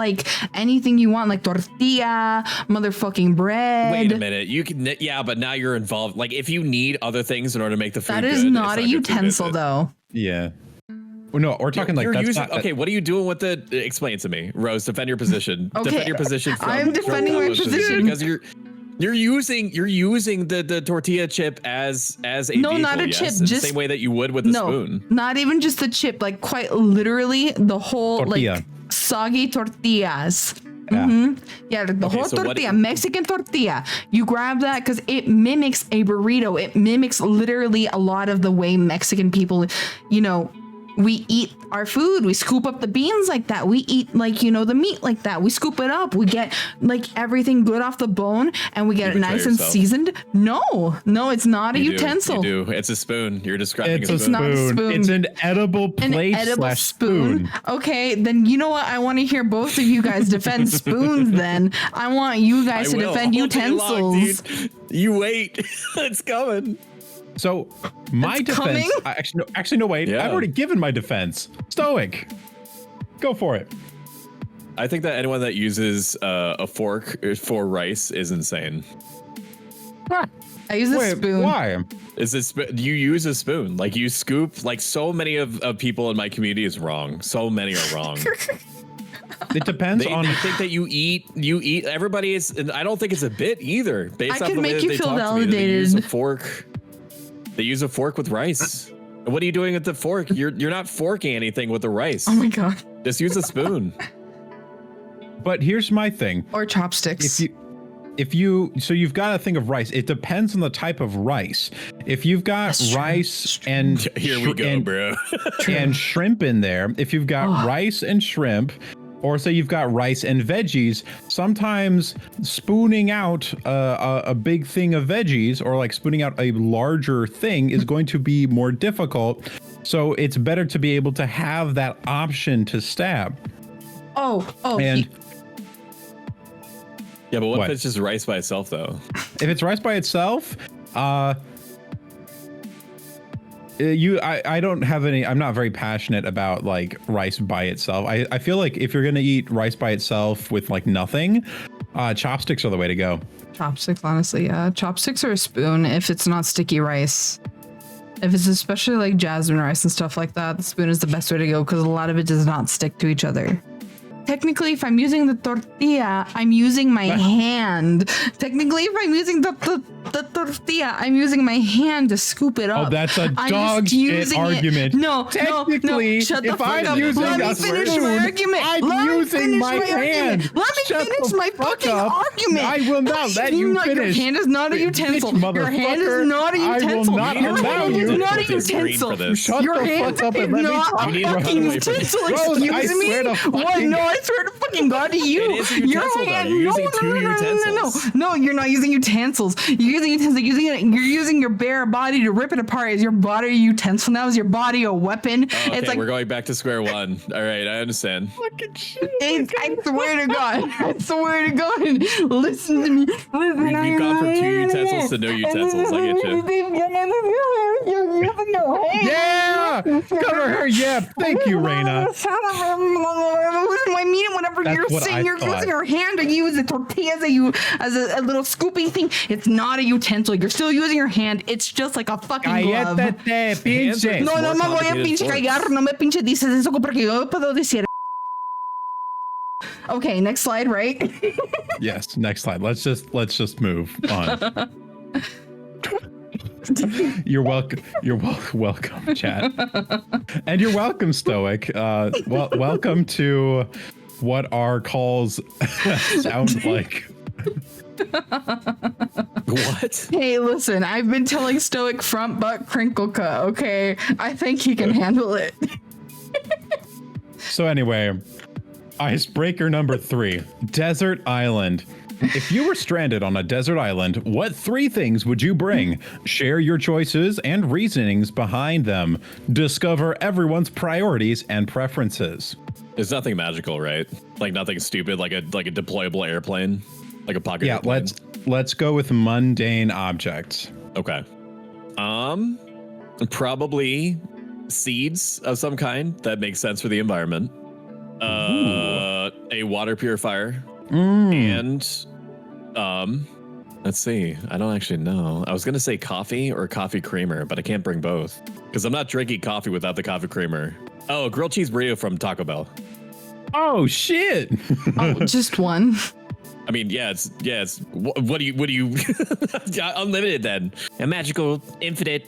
anything you want, like tortilla, motherfucking bread. Wait a minute. You can, but now you're involved. If you need other things in order to make the food that is good, not a utensil, though. Yeah. Well, no, we're talking okay, what are you doing with the? Explain it to me, Rose. Defend your position. Okay, defend your position. I'm defending my position because you're using the tortilla chip as a vehicle, not a chip, just the same way that you would with a spoon. Not even just the chip, quite literally the whole tortilla. Soggy tortillas. Yeah. Yeah, the whole tortilla, Mexican tortilla. You grab that because it mimics a burrito. It mimics literally a lot of the way Mexican people, we eat our food. We scoop up the beans like that. We eat the meat like that. We scoop it up. We get everything good off the bone and we get it nice and seasoned. No, it's not a utensil. You do. It's a spoon. You're describing it's a spoon. Not a spoon. It's an edible plate / spoon. Okay, then you know what? I want to hear both of you guys defend spoons then. I want you guys to defend utensils. You wait. It's coming. So my defense, actually, no, wait. Yeah. I've already given my defense. Stoic, go for it. I think that anyone that uses a fork for rice is insane. I use a spoon. Why? You use a spoon? You scoop? So many of people in my community is wrong. So many are wrong. It depends on. They think that you eat. Everybody is. And I don't think it's a bit either. Based off the way that they talk to me, they use a fork. They use a fork with rice. What are you doing with the fork? You're not forking anything with the rice. Oh my god! Just use a spoon. But here's my thing. Or chopsticks. So you've got to think of rice. It depends on the type of rice. If you've got rice and bro, and shrimp in there. If you've got rice and shrimp. Or say you've got rice and veggies, sometimes spooning out a big thing of veggies or spooning out a larger thing is going to be more difficult. So it's better to be able to have that option to stab. And yeah, but what if it's just rice by itself though? If it's rice by itself, I don't have any. I'm not very passionate about rice by itself. I feel like if you're gonna eat rice by itself with nothing, chopsticks are the way to go. Chopsticks, honestly, yeah. Chopsticks or a spoon if it's not sticky rice. If it's especially jasmine rice and stuff like that, the spoon is the best way to go because a lot of it does not stick to each other. Technically, if I'm using the tortilla, I'm using my hand. Technically, if I'm using the tortilla, I'm using my hand to scoop it up. Oh, that's a dog shit argument. No, technically, shut the if fuck I'm up. using Let me finish my argument. I'm using my hand. Let me finish my fucking argument. I will not let you finish. Your hand is not a utensil. Your hand is not a utensil. I will not allow you. Your hand is not a utensil. Shut the fuck up and let me talk. Your hand is not a fucking utensil. Excuse me. What? No, I swear to fucking God to you. It is a utensil, though. You're using two utensils. No, you're not using utensils. You're using utensils. You're using your bare body to rip it apart. Is your body a utensil now? Is your body a weapon? Okay, it's we're going back to square one. All right, I understand. Fucking shit. I swear to God. I swear to God. Listen to me. We've gone from two utensils to no utensils. I get you. Yeah. Cover her. Yeah. Thank you, Raina. I mean, whenever That's you're what saying I you're thought. using your hand to use the tortillas as a little scooping thing, it's not a utensil. You're still using your hand. It's just like a fucking glove. Cállate, pinche. No, no me voy a pinche callar. No me pinche dices eso porque yo puedo decir. Okay, next slide, right? Yes, next slide. Let's just move on. You're welcome. Welcome, chat. And you're welcome, Stoic. Welcome to what our calls sound like. What? Hey, listen, I've been telling Stoic front butt crinkle cut, okay? I think he can handle it. So anyway, icebreaker number 3, desert island. If you were stranded on a desert island, what 3 things would you bring? Share your choices and reasonings behind them. Discover everyone's priorities and preferences. There's nothing magical, right? Like nothing stupid, like a deployable airplane, like a pocket. Yeah, airplane. let's go with mundane objects. Okay. Probably seeds of some kind that makes sense for the environment. A water purifier. And let's see. I don't actually know. I was gonna say coffee or coffee creamer, but I can't bring both because I'm not drinking coffee without the coffee creamer. Oh, a grilled cheese burrito from Taco Bell. Oh shit! Oh, just one. I mean, it's what do you unlimited then? A magical infinite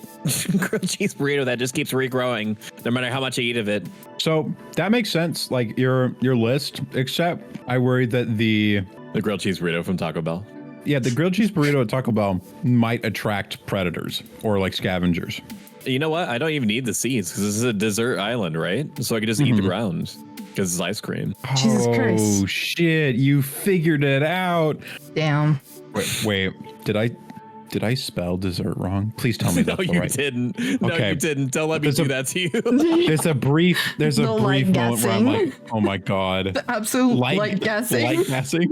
grilled cheese burrito that just keeps regrowing no matter how much I eat of it. So that makes sense, like your list, except I worry that the grilled cheese burrito from Taco Bell. Yeah, the grilled cheese burrito at Taco Bell might attract predators or like scavengers. You know what? I don't even need the seeds because this is a desert island, right? So I can just eat the ground because it's ice cream. Jesus Christ. Oh shit, you figured it out. Damn. Wait, did I spell dessert wrong? Please tell me No, that's you right. didn't. No, Okay. you didn't. Don't let me do that to you. There's a brief No light moment where I'm guessing. like, oh my god. The absolute light guessing. Light guessing.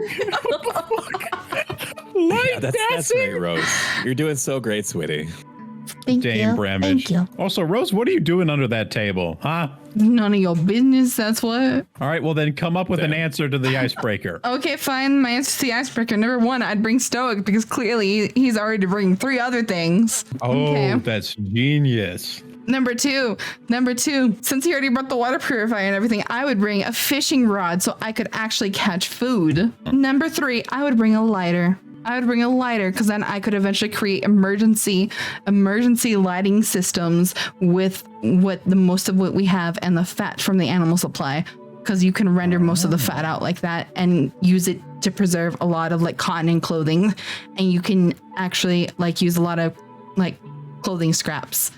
Yeah, that's great, Rose. You're doing so great, sweetie. Thank Dame you. Bramage. Thank you. Also, Rose, what are you doing under that table? Huh? None of your business, that's what. All right, well then come up with an answer to the icebreaker. Okay, fine. My answer to the icebreaker. Number 1, I'd bring Stoic because clearly he's already bringing 3 other things. Oh, Okay. that's genius. Number two, since he already brought the water purifier and everything, I would bring a fishing rod so I could actually catch food. Number 3, I would bring a lighter. Because then I could eventually create emergency lighting systems with most of what we have and the fat from the animal supply. Because you can render most of the fat out like that and use it to preserve a lot of like cotton and clothing. And you can actually like use a lot of like clothing scraps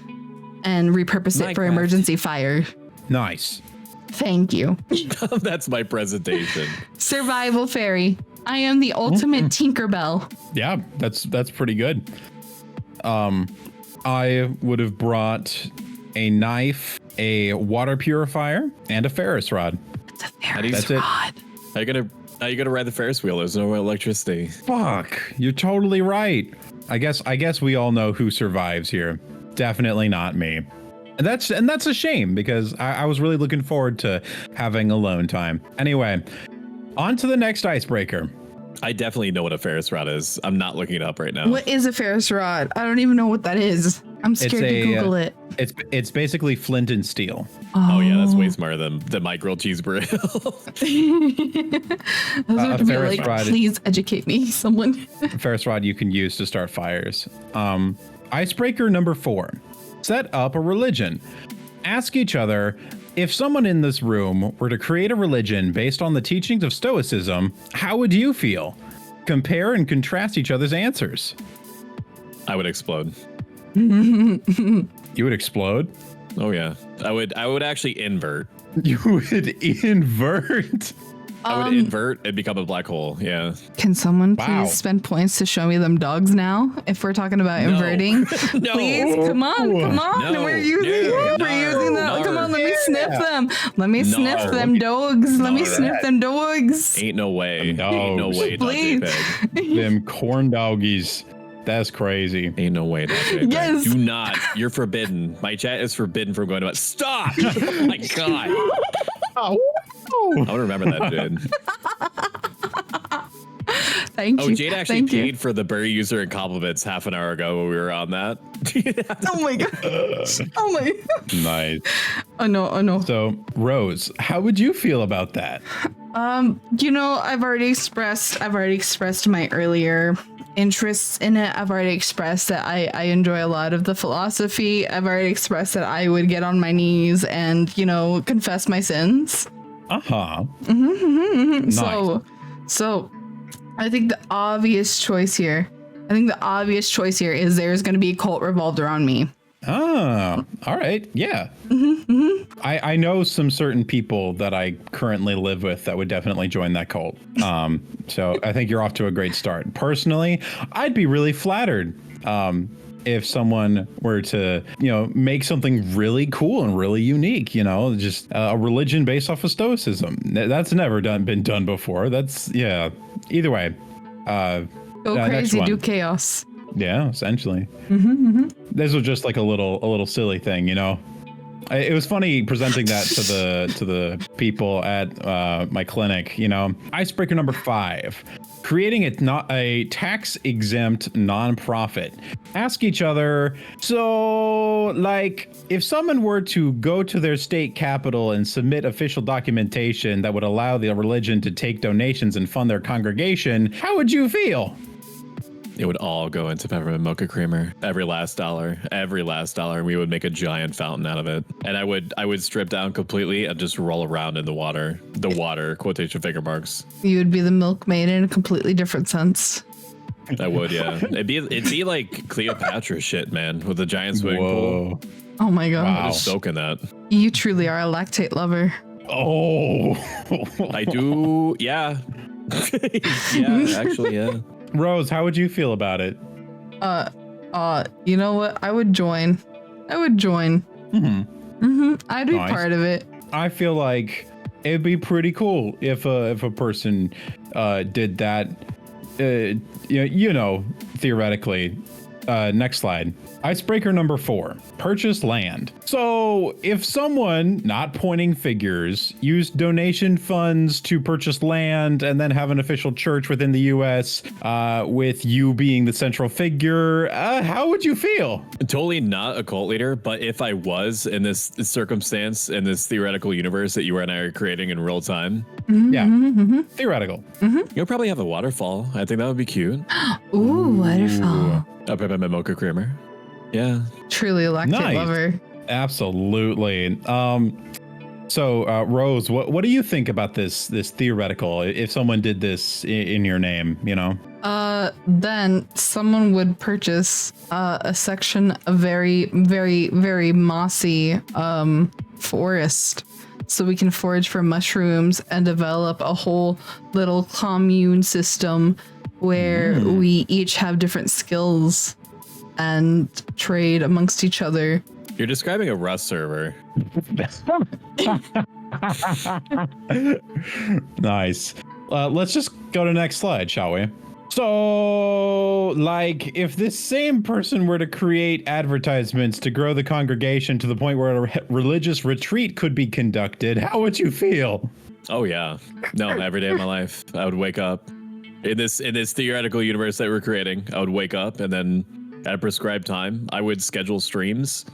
and repurpose it for emergency fire. Nice. Thank you. That's my presentation. Survival fairy. I am the ultimate Tinkerbell. Yeah, that's pretty good. I would have brought a knife, a water purifier, and a Ferris rod. It's a Ferris That's it. rod. How you gonna ride the Ferris wheel? There's no electricity. Fuck, you're totally right. I guess we all know who survives here. Definitely not me. And that's a shame because I was really looking forward to having alone time. Anyway, on to the next icebreaker. I definitely know what a Ferris rod is. I'm not looking it up right now. What is a Ferris rod? I don't even know what that is. I'm scared to Google it. It's basically flint and steel. Oh yeah, that's way smarter than my grilled cheese burrito. I was about to be Ferris like, rod. please educate me, someone. Ferris rod you can use to start fires. Icebreaker number 4. Set up a religion. Ask each other, if someone in this room were to create a religion based on the teachings of Stoicism, how would you feel? Compare and contrast each other's answers. I would explode. You would explode? Oh yeah. I would actually invert. You would invert? I would invert and become a black hole. Yeah. Can someone please Wow. spend points to show me them dogs now? If we're talking about inverting, No. please come on. No. We're using them. No. Come on, let me sniff them. Let me No. sniff them dogs. Let me No. sniff them dogs. Ain't no way. No. Ain't no way. Please. Dog Pig. Them corn doggies. That's crazy. Ain't no way that way. Yes. Do not. You're forbidden. My chat is forbidden from going to it. Stop. Oh my God. Oh. I want to remember that, dude. Thank you. Oh, Jade actually Thank paid you. for the Bury user and compliments half an hour ago when we were on that. Oh my god. Oh my. Nice. Oh no. Oh no. So, Rose, how would you feel about that? I've already expressed my earlier interests in it. I've already expressed that I enjoy a lot of the philosophy. I've already expressed that I would get on my knees and, confess my sins. Uh-huh. Nice. Nice. So I think the obvious choice here is there's going to be a cult revolved around me. Oh, all right. Yeah. I know some certain people that I currently live with that would definitely join that cult. So I think you're off to a great start. Personally, I'd be really flattered if someone were to, make something really cool and really unique, just a religion based off of stoicism. That's never been done before. Either way. Go crazy, do chaos. Yeah, essentially. This was just like a little silly thing, It was funny presenting that to the people at my clinic. Icebreaker number 5: creating a tax exempt nonprofit. Ask each other. So, like, if someone were to go to their state capital and submit official documentation that would allow the religion to take donations and fund their congregation, how would you feel? It would all go into peppermint mocha creamer. Every last dollar. We would make a giant fountain out of it. And I would strip down completely and just roll around in the water. The water, quotation finger marks. You would be the milkmaid in a completely different sense. I would, yeah. It'd be like Cleopatra shit, man, with a giant swimming pool. Oh my god. Wow. I'm just soaking that. You truly are a lactate lover. Oh. I do, yeah. Yeah, actually, yeah. Rose, how would you feel about it? You know what? I would join. I'd be Nice. part of it. I feel like it'd be pretty cool if a person did that. Theoretically. Next slide. Icebreaker number 4: purchase land. So if someone, not pointing figures, used donation funds to purchase land and then have an official church within the US, with you being the central figure, how would you feel? Totally not a cult leader, but if I was in this circumstance, in this theoretical universe that you and I are creating in real time. Theoretical. You'll probably have a waterfall. I think that would be cute. Ooh, waterfall. A peppermint mocha creamer. Yeah. Truly a lactate Nice. lover. Absolutely. So Rose, what do you think about this theoretical? If someone did this in your name, Then someone would purchase a section of very, very, very mossy forest, so we can forage for mushrooms and develop a whole little commune system where we each have different skills and trade amongst each other. You're describing a Rust server. Nice. Let's just go to the next slide, shall we? So, like, if this same person were to create advertisements to grow the congregation to the point where a religious retreat could be conducted, how would you feel? Oh yeah. No, every day of my life, I would wake up in this theoretical universe that we're creating. I would wake up and then at a prescribed time, I would schedule streams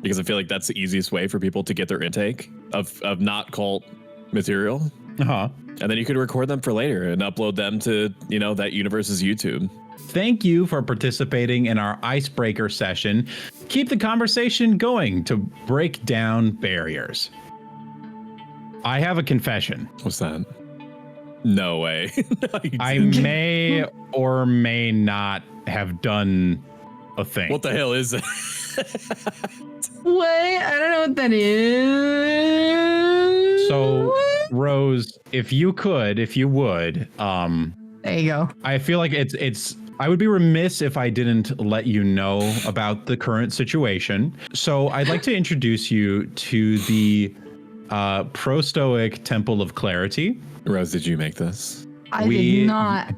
because I feel like that's the easiest way for people to get their intake of not cult material. Uh-huh. And then you could record them for later and upload them to, that universe's YouTube. Thank you for participating in our icebreaker session. Keep the conversation going to break down barriers. I have a confession. What's that? No way. No, I may or may not have done a thing. What the hell is that? Wait, I don't know what that is. So, Rose, if you would, there you go. I feel like it's I would be remiss if I didn't let you know about the current situation. So I'd like to introduce you to the Prostoic Temple of Clarity. Rose, did you make this? I did not.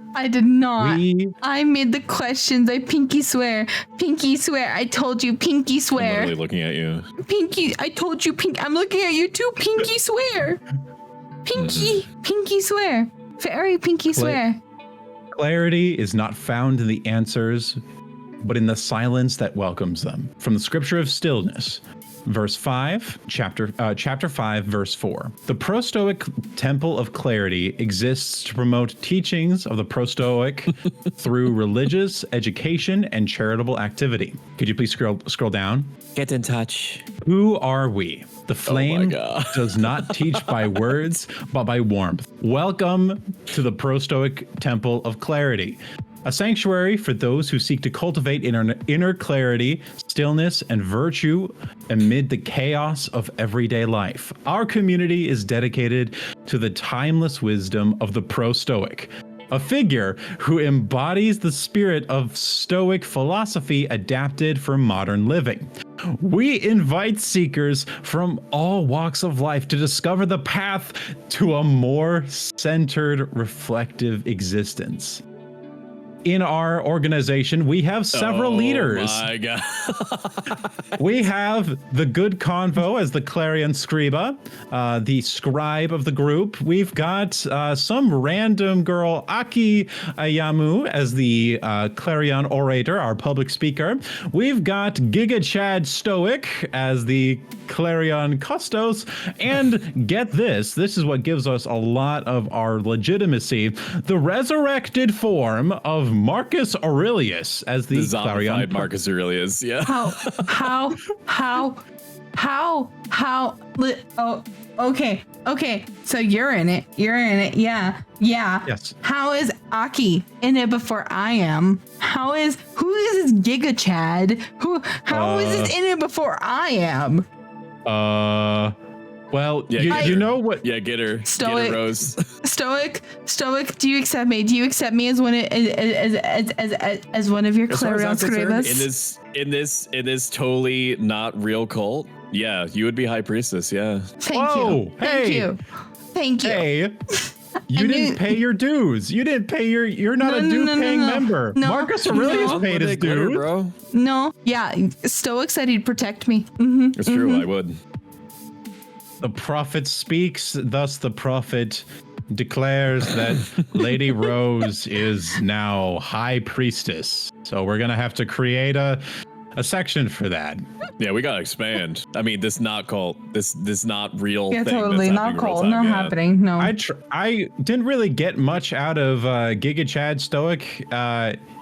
I made the questions. I pinky swear. Pinky swear. I told you. Pinky I'm swear. literally looking at you. Pinky. I told you. Pink. I'm looking at you too. Pinky swear. Pinky. Pinky swear. Fairy pinky swear. Clarity is not found in the answers, but in the silence that welcomes them. From the Scripture of Stillness, verse 5, chapter 5, verse 4. The Prostoic Temple of Clarity exists to promote teachings of the Prostoic through religious, education, and charitable activity. Could you please scroll down? Get in touch. Who are we? The flame God. does not teach by words, but by warmth. Welcome to the Prostoic Temple of Clarity, a sanctuary for those who seek to cultivate inner clarity, stillness, and virtue amid the chaos of everyday life. Our community is dedicated to the timeless wisdom of the Prostoic, a figure who embodies the spirit of Stoic philosophy adapted for modern living. We invite seekers from all walks of life to discover the path to a more centered, reflective existence. In our organization, we have several leaders. Oh my God. We have the good convo as the Clarion Scriba, the scribe of the group. We've got some random girl, Aki Ayamu, as the Clarion orator, our public speaker. We've got Giga Chad Stoic as the Clarion Custos. And get this is what gives us a lot of our legitimacy. The resurrected form of Marcus Aurelius as the Clarion. Marcus Aurelius, yeah. Okay. So you're in it. Yeah. Yes. How is Aki in it before I am? Who is this Giga Chad? How is this in it before I am? Well, Yeah, you know what? Yeah, get her. Stoic. Get her, Rose. Stoic, do you accept me? Do you accept me as one of your As far as Clarion I'm concerned, Scribas? in this totally not real cult, yeah, you would be high priestess, yeah. Thank you. Hey, you didn't pay your dues. You didn't pay you're not a due-paying member. No. Marcus Aurelius paid his dues. Bro. No, yeah, Stoic said he'd protect me. It's true, I would. The prophet speaks, thus the prophet declares that Lady Rose is now high priestess. So we're gonna have to create a section for that. Yeah, we gotta expand. I mean, this not cult, this not real. Yeah, thing totally that's not happening real cold, time, not yeah. happening. No. I didn't really get much out of Giga Chad Stoic.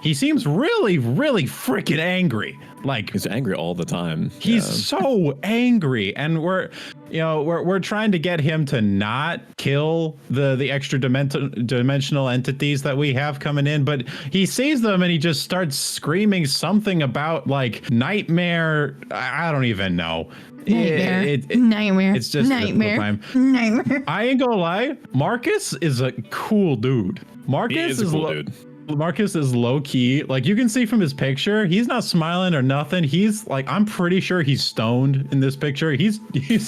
He seems really, really freaking angry. Like He's angry all the time. he's so angry, and we're trying to get him to not kill the extra dimensional entities that we have coming in, but he sees them and he just starts screaming something about like nightmare. I don't even know. Nightmare. It's just nightmare. I ain't gonna lie, Marcus is a cool dude. He is a cool dude. Marcus is low key. Like you can see from his picture, he's not smiling or nothing. He's like, I'm pretty sure he's stoned in this picture. He's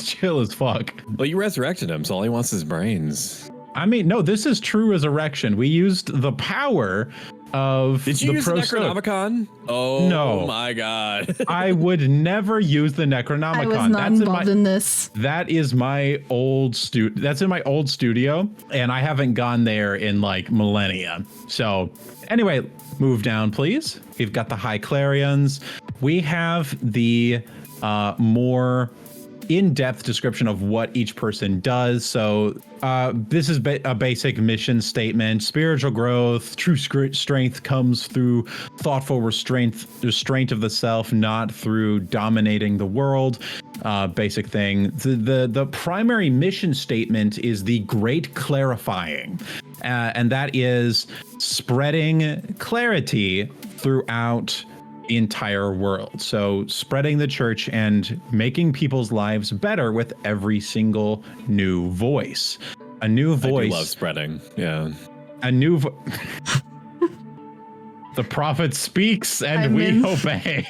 chill as fuck. Well, you resurrected him, so all he wants is brains. I mean, no, this is true resurrection. We used the power of Did you the use the Necronomicon? Oh No. my God. I would never use the Necronomicon. I was not involved in this. That is my old That's in my old studio, and I haven't gone there in like millennia. So anyway, move down, please. We've got the High Clarions. We have the more in-depth description of what each person does. So this is a basic mission statement. Spiritual growth, true strength comes through thoughtful restraint of the self, not through dominating the world. Basic thing. The primary mission statement is the Great Clarifying, and that is spreading clarity throughout the entire world. So spreading the church and making people's lives better with every single new voice. A new voice. I do love spreading. Yeah. A new The prophet speaks and we obey.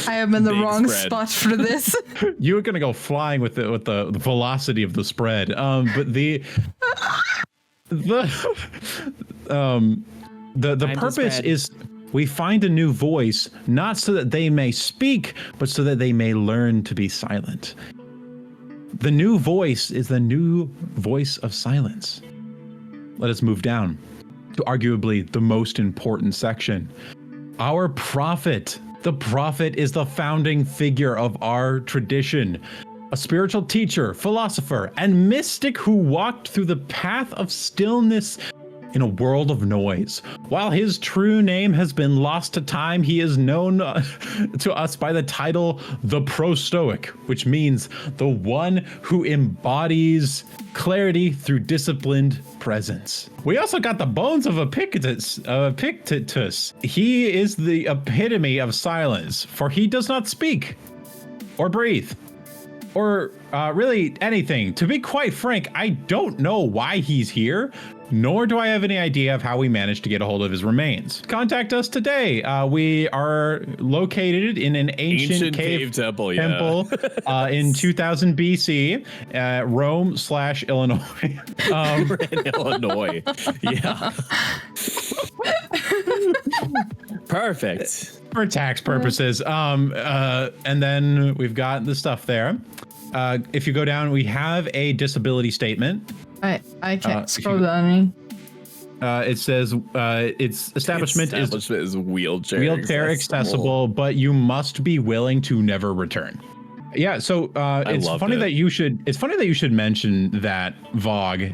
I am in the Big wrong spread. spot for this. You're gonna go flying with the velocity of the spread. But The purpose is we find a new voice, not so that they may speak, but so that they may learn to be silent. The new voice is the new voice of silence. Let us move down to arguably the most important section. Our prophet. The prophet is the founding figure of our tradition. A spiritual teacher, philosopher, and mystic who walked through the path of stillness in a world of noise. While his true name has been lost to time, he is known to us by the title the Prostoic, which means the one who embodies clarity through disciplined presence. We also got the bones of Epictetus. He is the epitome of silence, for he does not speak or breathe or really anything. To be quite frank, I don't know why he's here, nor do I have any idea of how we managed to get a hold of his remains. Contact us today. We are located in an ancient cave temple in 2000 BC, Rome/Illinois. We're in Illinois. Yeah. Perfect. For tax purposes. And then we've got the stuff there. If you go down, we have a disability statement. I can't scroll down. It says its establishment is wheelchair accessible, but you must be willing to never return. Yeah, so it's funny that you should mention that, Vogue.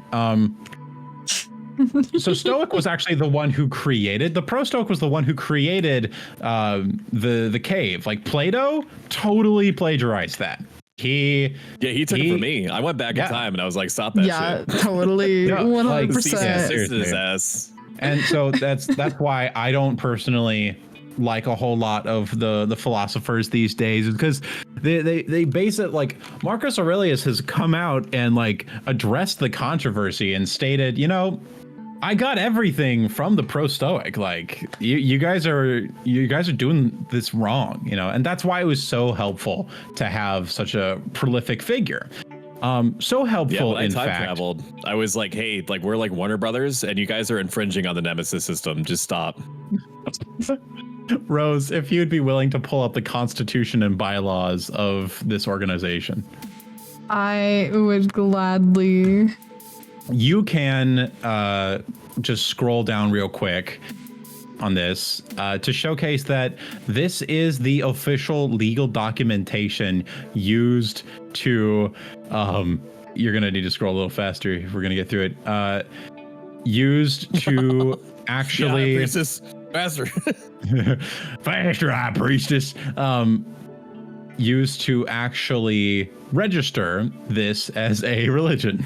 So Stoic was actually the one who created the Prostoic was the one who created the cave. Like Plato totally plagiarized that. He took it from me. I went back in time and I was like, stop that shit. Yeah, totally. 100%. And so that's why I don't personally like a whole lot of the philosophers these days, because they base it like Marcus Aurelius has come out and like addressed the controversy and stated, I got everything from the Prostoic. Like you guys are doing this wrong, and that's why it was so helpful to have such a prolific figure. So helpful. Yeah, when I time traveled, I was like, hey, like we're like Warner Brothers, and you guys are infringing on the Nemesis system. Just stop. Rose, if you'd be willing to pull up the constitution and bylaws of this organization, I would gladly. You can just scroll down real quick on this to showcase that this is the official legal documentation used to you're gonna need to scroll a little faster if we're gonna get through it. Used to actually priestess, faster. Faster, high priestess. Used to actually register this as a religion.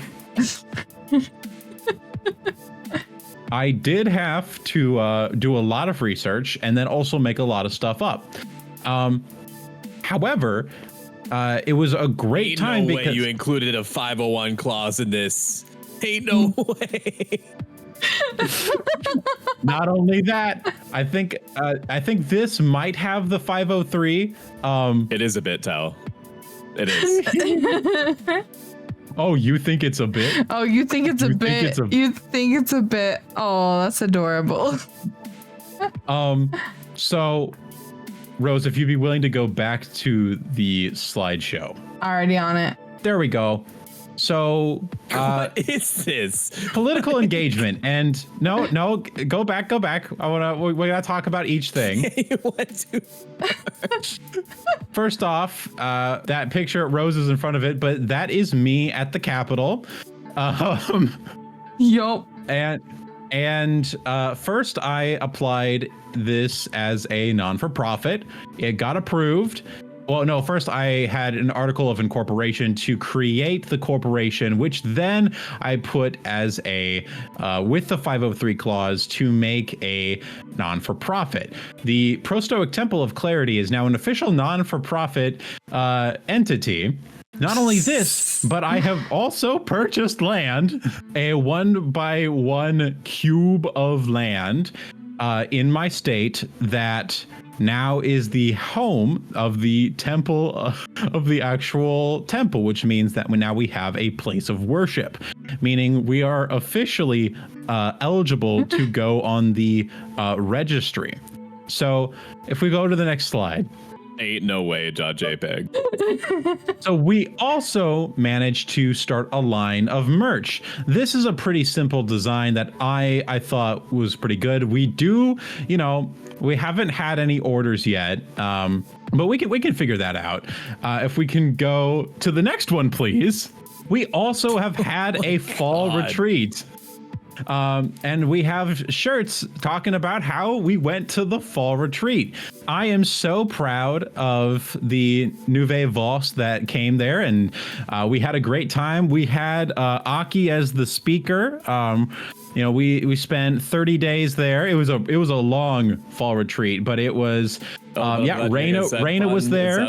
I did have to do a lot of research and then also make a lot of stuff up. However, it was a great time because you included a 501 clause in this. Ain't no way. Not only that, I think this might have the 503. It is a bit, Tao. It is. Oh, you think it's a bit? Oh, you think it's a bit? You think it's a bit? Oh, that's adorable. So, Rose, if you'd be willing to go back to the slideshow. Already on it. There we go. So, what is this? Political engagement. And no, go back. We gotta talk about each thing. First off, that picture, Rose is in front of it, but that is me at the Capitol. Yup. And first I applied this as a non-for-profit. It got approved. Well, no, first I had an article of incorporation to create the corporation, which then I put as a, with the 503 clause to make a non-for-profit. The Prostoic Temple of Clarity is now an official non-for-profit entity. Not only this, but I have also purchased land, a 1x1 cube of land in my state that now is the home of the temple of the actual temple, which means that now we have a place of worship. meaning we are officially eligible to go on the registry. So if we go to the next slide. Ain't no way, .jpg. So we also managed to start a line of merch. This is a pretty simple design that I thought was pretty good. We do, we haven't had any orders yet, but we can figure that out. If we can go to the next one, please. We also have had a fall retreat. And we have shirts talking about how we went to the fall retreat. I am so proud of the Nouvelle Voss that came there, and we had a great time. We had Aki as the speaker. We spent 30 days there. It was a long fall retreat, but it was Raina was there.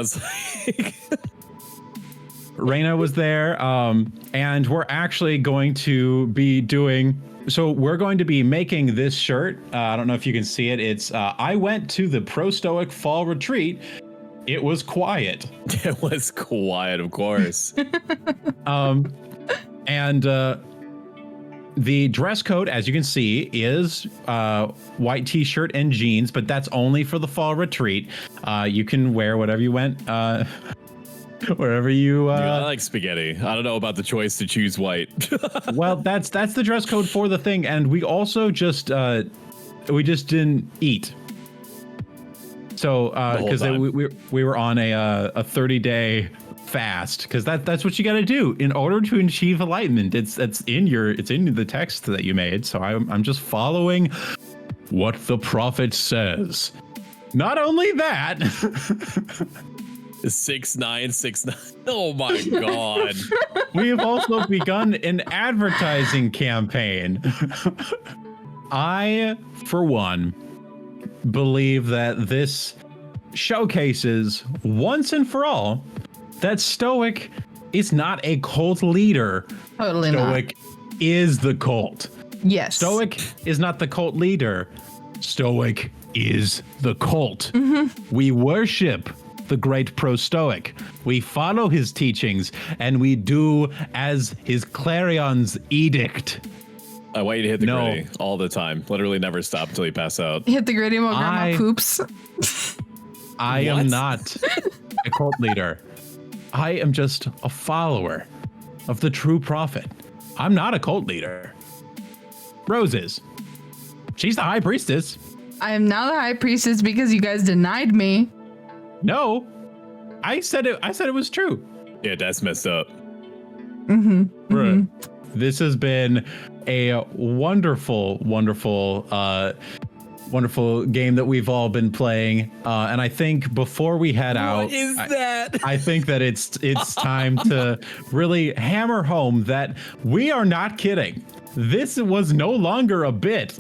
Raina was there, and we're actually going to be doing. So we're going to be making this shirt. I don't know if you can see it. It's I went to the Prostoic fall retreat. It was quiet. It was quiet, of course. And the dress code, as you can see, is white t-shirt and jeans, but that's only for the fall retreat. You can wear whatever you went. Wherever you I like spaghetti. I don't know about the choice to choose white. Well, that's the dress code for the thing, and we also just didn't eat. So because we were on a 30-day fast, because that's what you got to do in order to achieve enlightenment. It's in the text that you made. So I'm just following what the prophet says. Not only that. 6969. Oh my god. We have also begun an advertising campaign. I, for one, believe that this showcases once and for all that Stoic is not a cult leader. Totally Stoic is the cult. Yes. Stoic is not the cult leader. Stoic is the cult. Mm-hmm. We worship the great Prostoic. We follow his teachings, and we do as his clarion's edict. I want you to hit the gritty all the time. Literally never stop until you pass out. Hit the gritty while grandma poops. I am not a cult leader. I am just a follower of the true prophet. I'm not a cult leader. Rose is. She's the high priestess. I am now the high priestess because you guys denied me. No, I said it was true. Yeah, that's messed up. Mm-hmm. Mm-hmm. This has been a wonderful game that we've all been playing. And I think before we head out, what is that? I think that it's time to really hammer home that we are not kidding. This was no longer a bit.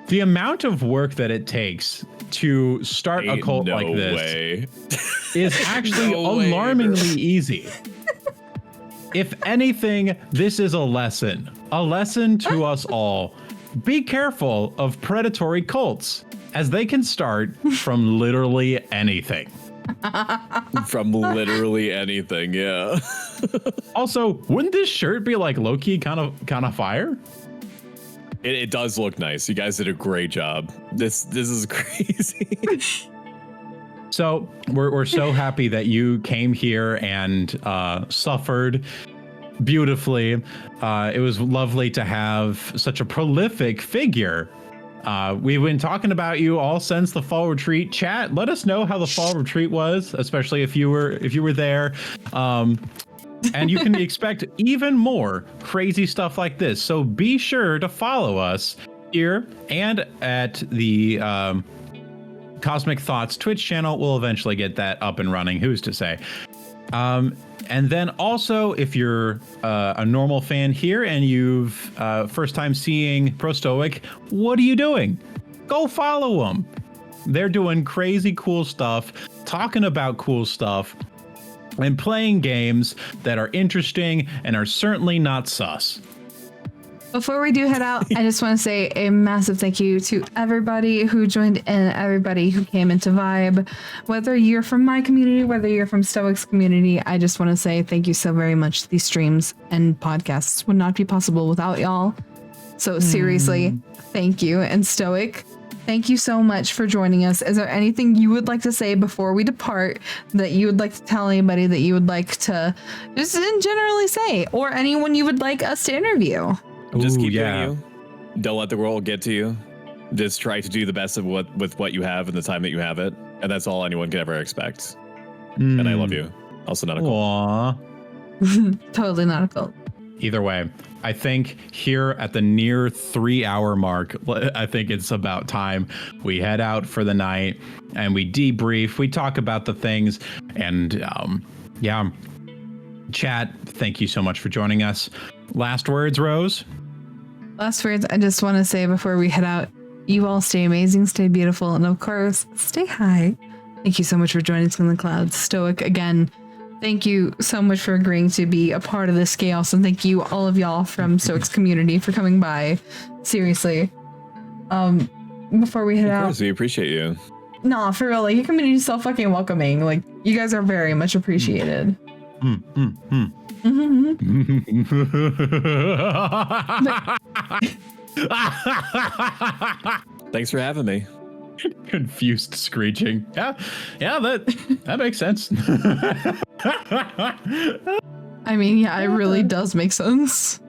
The amount of work that it takes to start a cult like this is actually alarmingly easy. If anything, this is a lesson to us all. Be careful of predatory cults, as they can start from literally anything. From literally anything, yeah. Also, wouldn't this shirt be like low-key kind of fire? It does look nice. You guys did a great job. This is crazy. So we're so happy that you came here and suffered beautifully. It was lovely to have such a prolific figure. We've been talking about you all since the fall retreat. Chat, let us know how the fall retreat was, especially if you were there. And you can expect even more crazy stuff like this. So be sure to follow us here and at the Cosmic Thots Twitch channel. We'll eventually get that up and running. Who's to say? And then also, if you're a normal fan here and you've first time seeing Prostoic, what are you doing? Go follow them. They're doing crazy cool stuff, talking about cool stuff, and playing games that are interesting and are certainly not sus. Before we do head out, I just want to say a massive thank you to everybody who joined in, everybody who came into Vibe. Whether you're from my community, whether you're from Stoic's community, I just want to say thank you so very much. These streams and podcasts would not be possible without y'all. So seriously, thank you. And Stoic, thank you so much for joining us. Is there anything you would like to say before we depart that you would like to tell anybody, that you would like to just generally say, or anyone you would like us to interview? Just keep doing you. Don't let the world get to you. Just try to do the best of with what you have and the time that you have it. And that's all anyone can ever expect. And I love you. Also not a cult. Aww. Totally not a cult. Either way, I think here at the near 3 hour mark, I think it's about time we head out for the night and we debrief. We talk about the things and yeah. Chat, thank you so much for joining us. Last words, Rose? Last words, I just want to say before we head out, you all stay amazing, stay beautiful, and of course, stay high. Thank you so much for joining us in the clouds. Stoic, again, thank you so much for agreeing to be a part of this chaos, and thank you all of y'all from Stoic's community for coming by. Seriously. Before we head out. Of course, we appreciate you. Nah, for real, like, your community is so fucking welcoming. Like, you guys are very much appreciated. Thanks for having me. Confused screeching. Yeah, that makes sense. I mean, yeah, it really does make sense.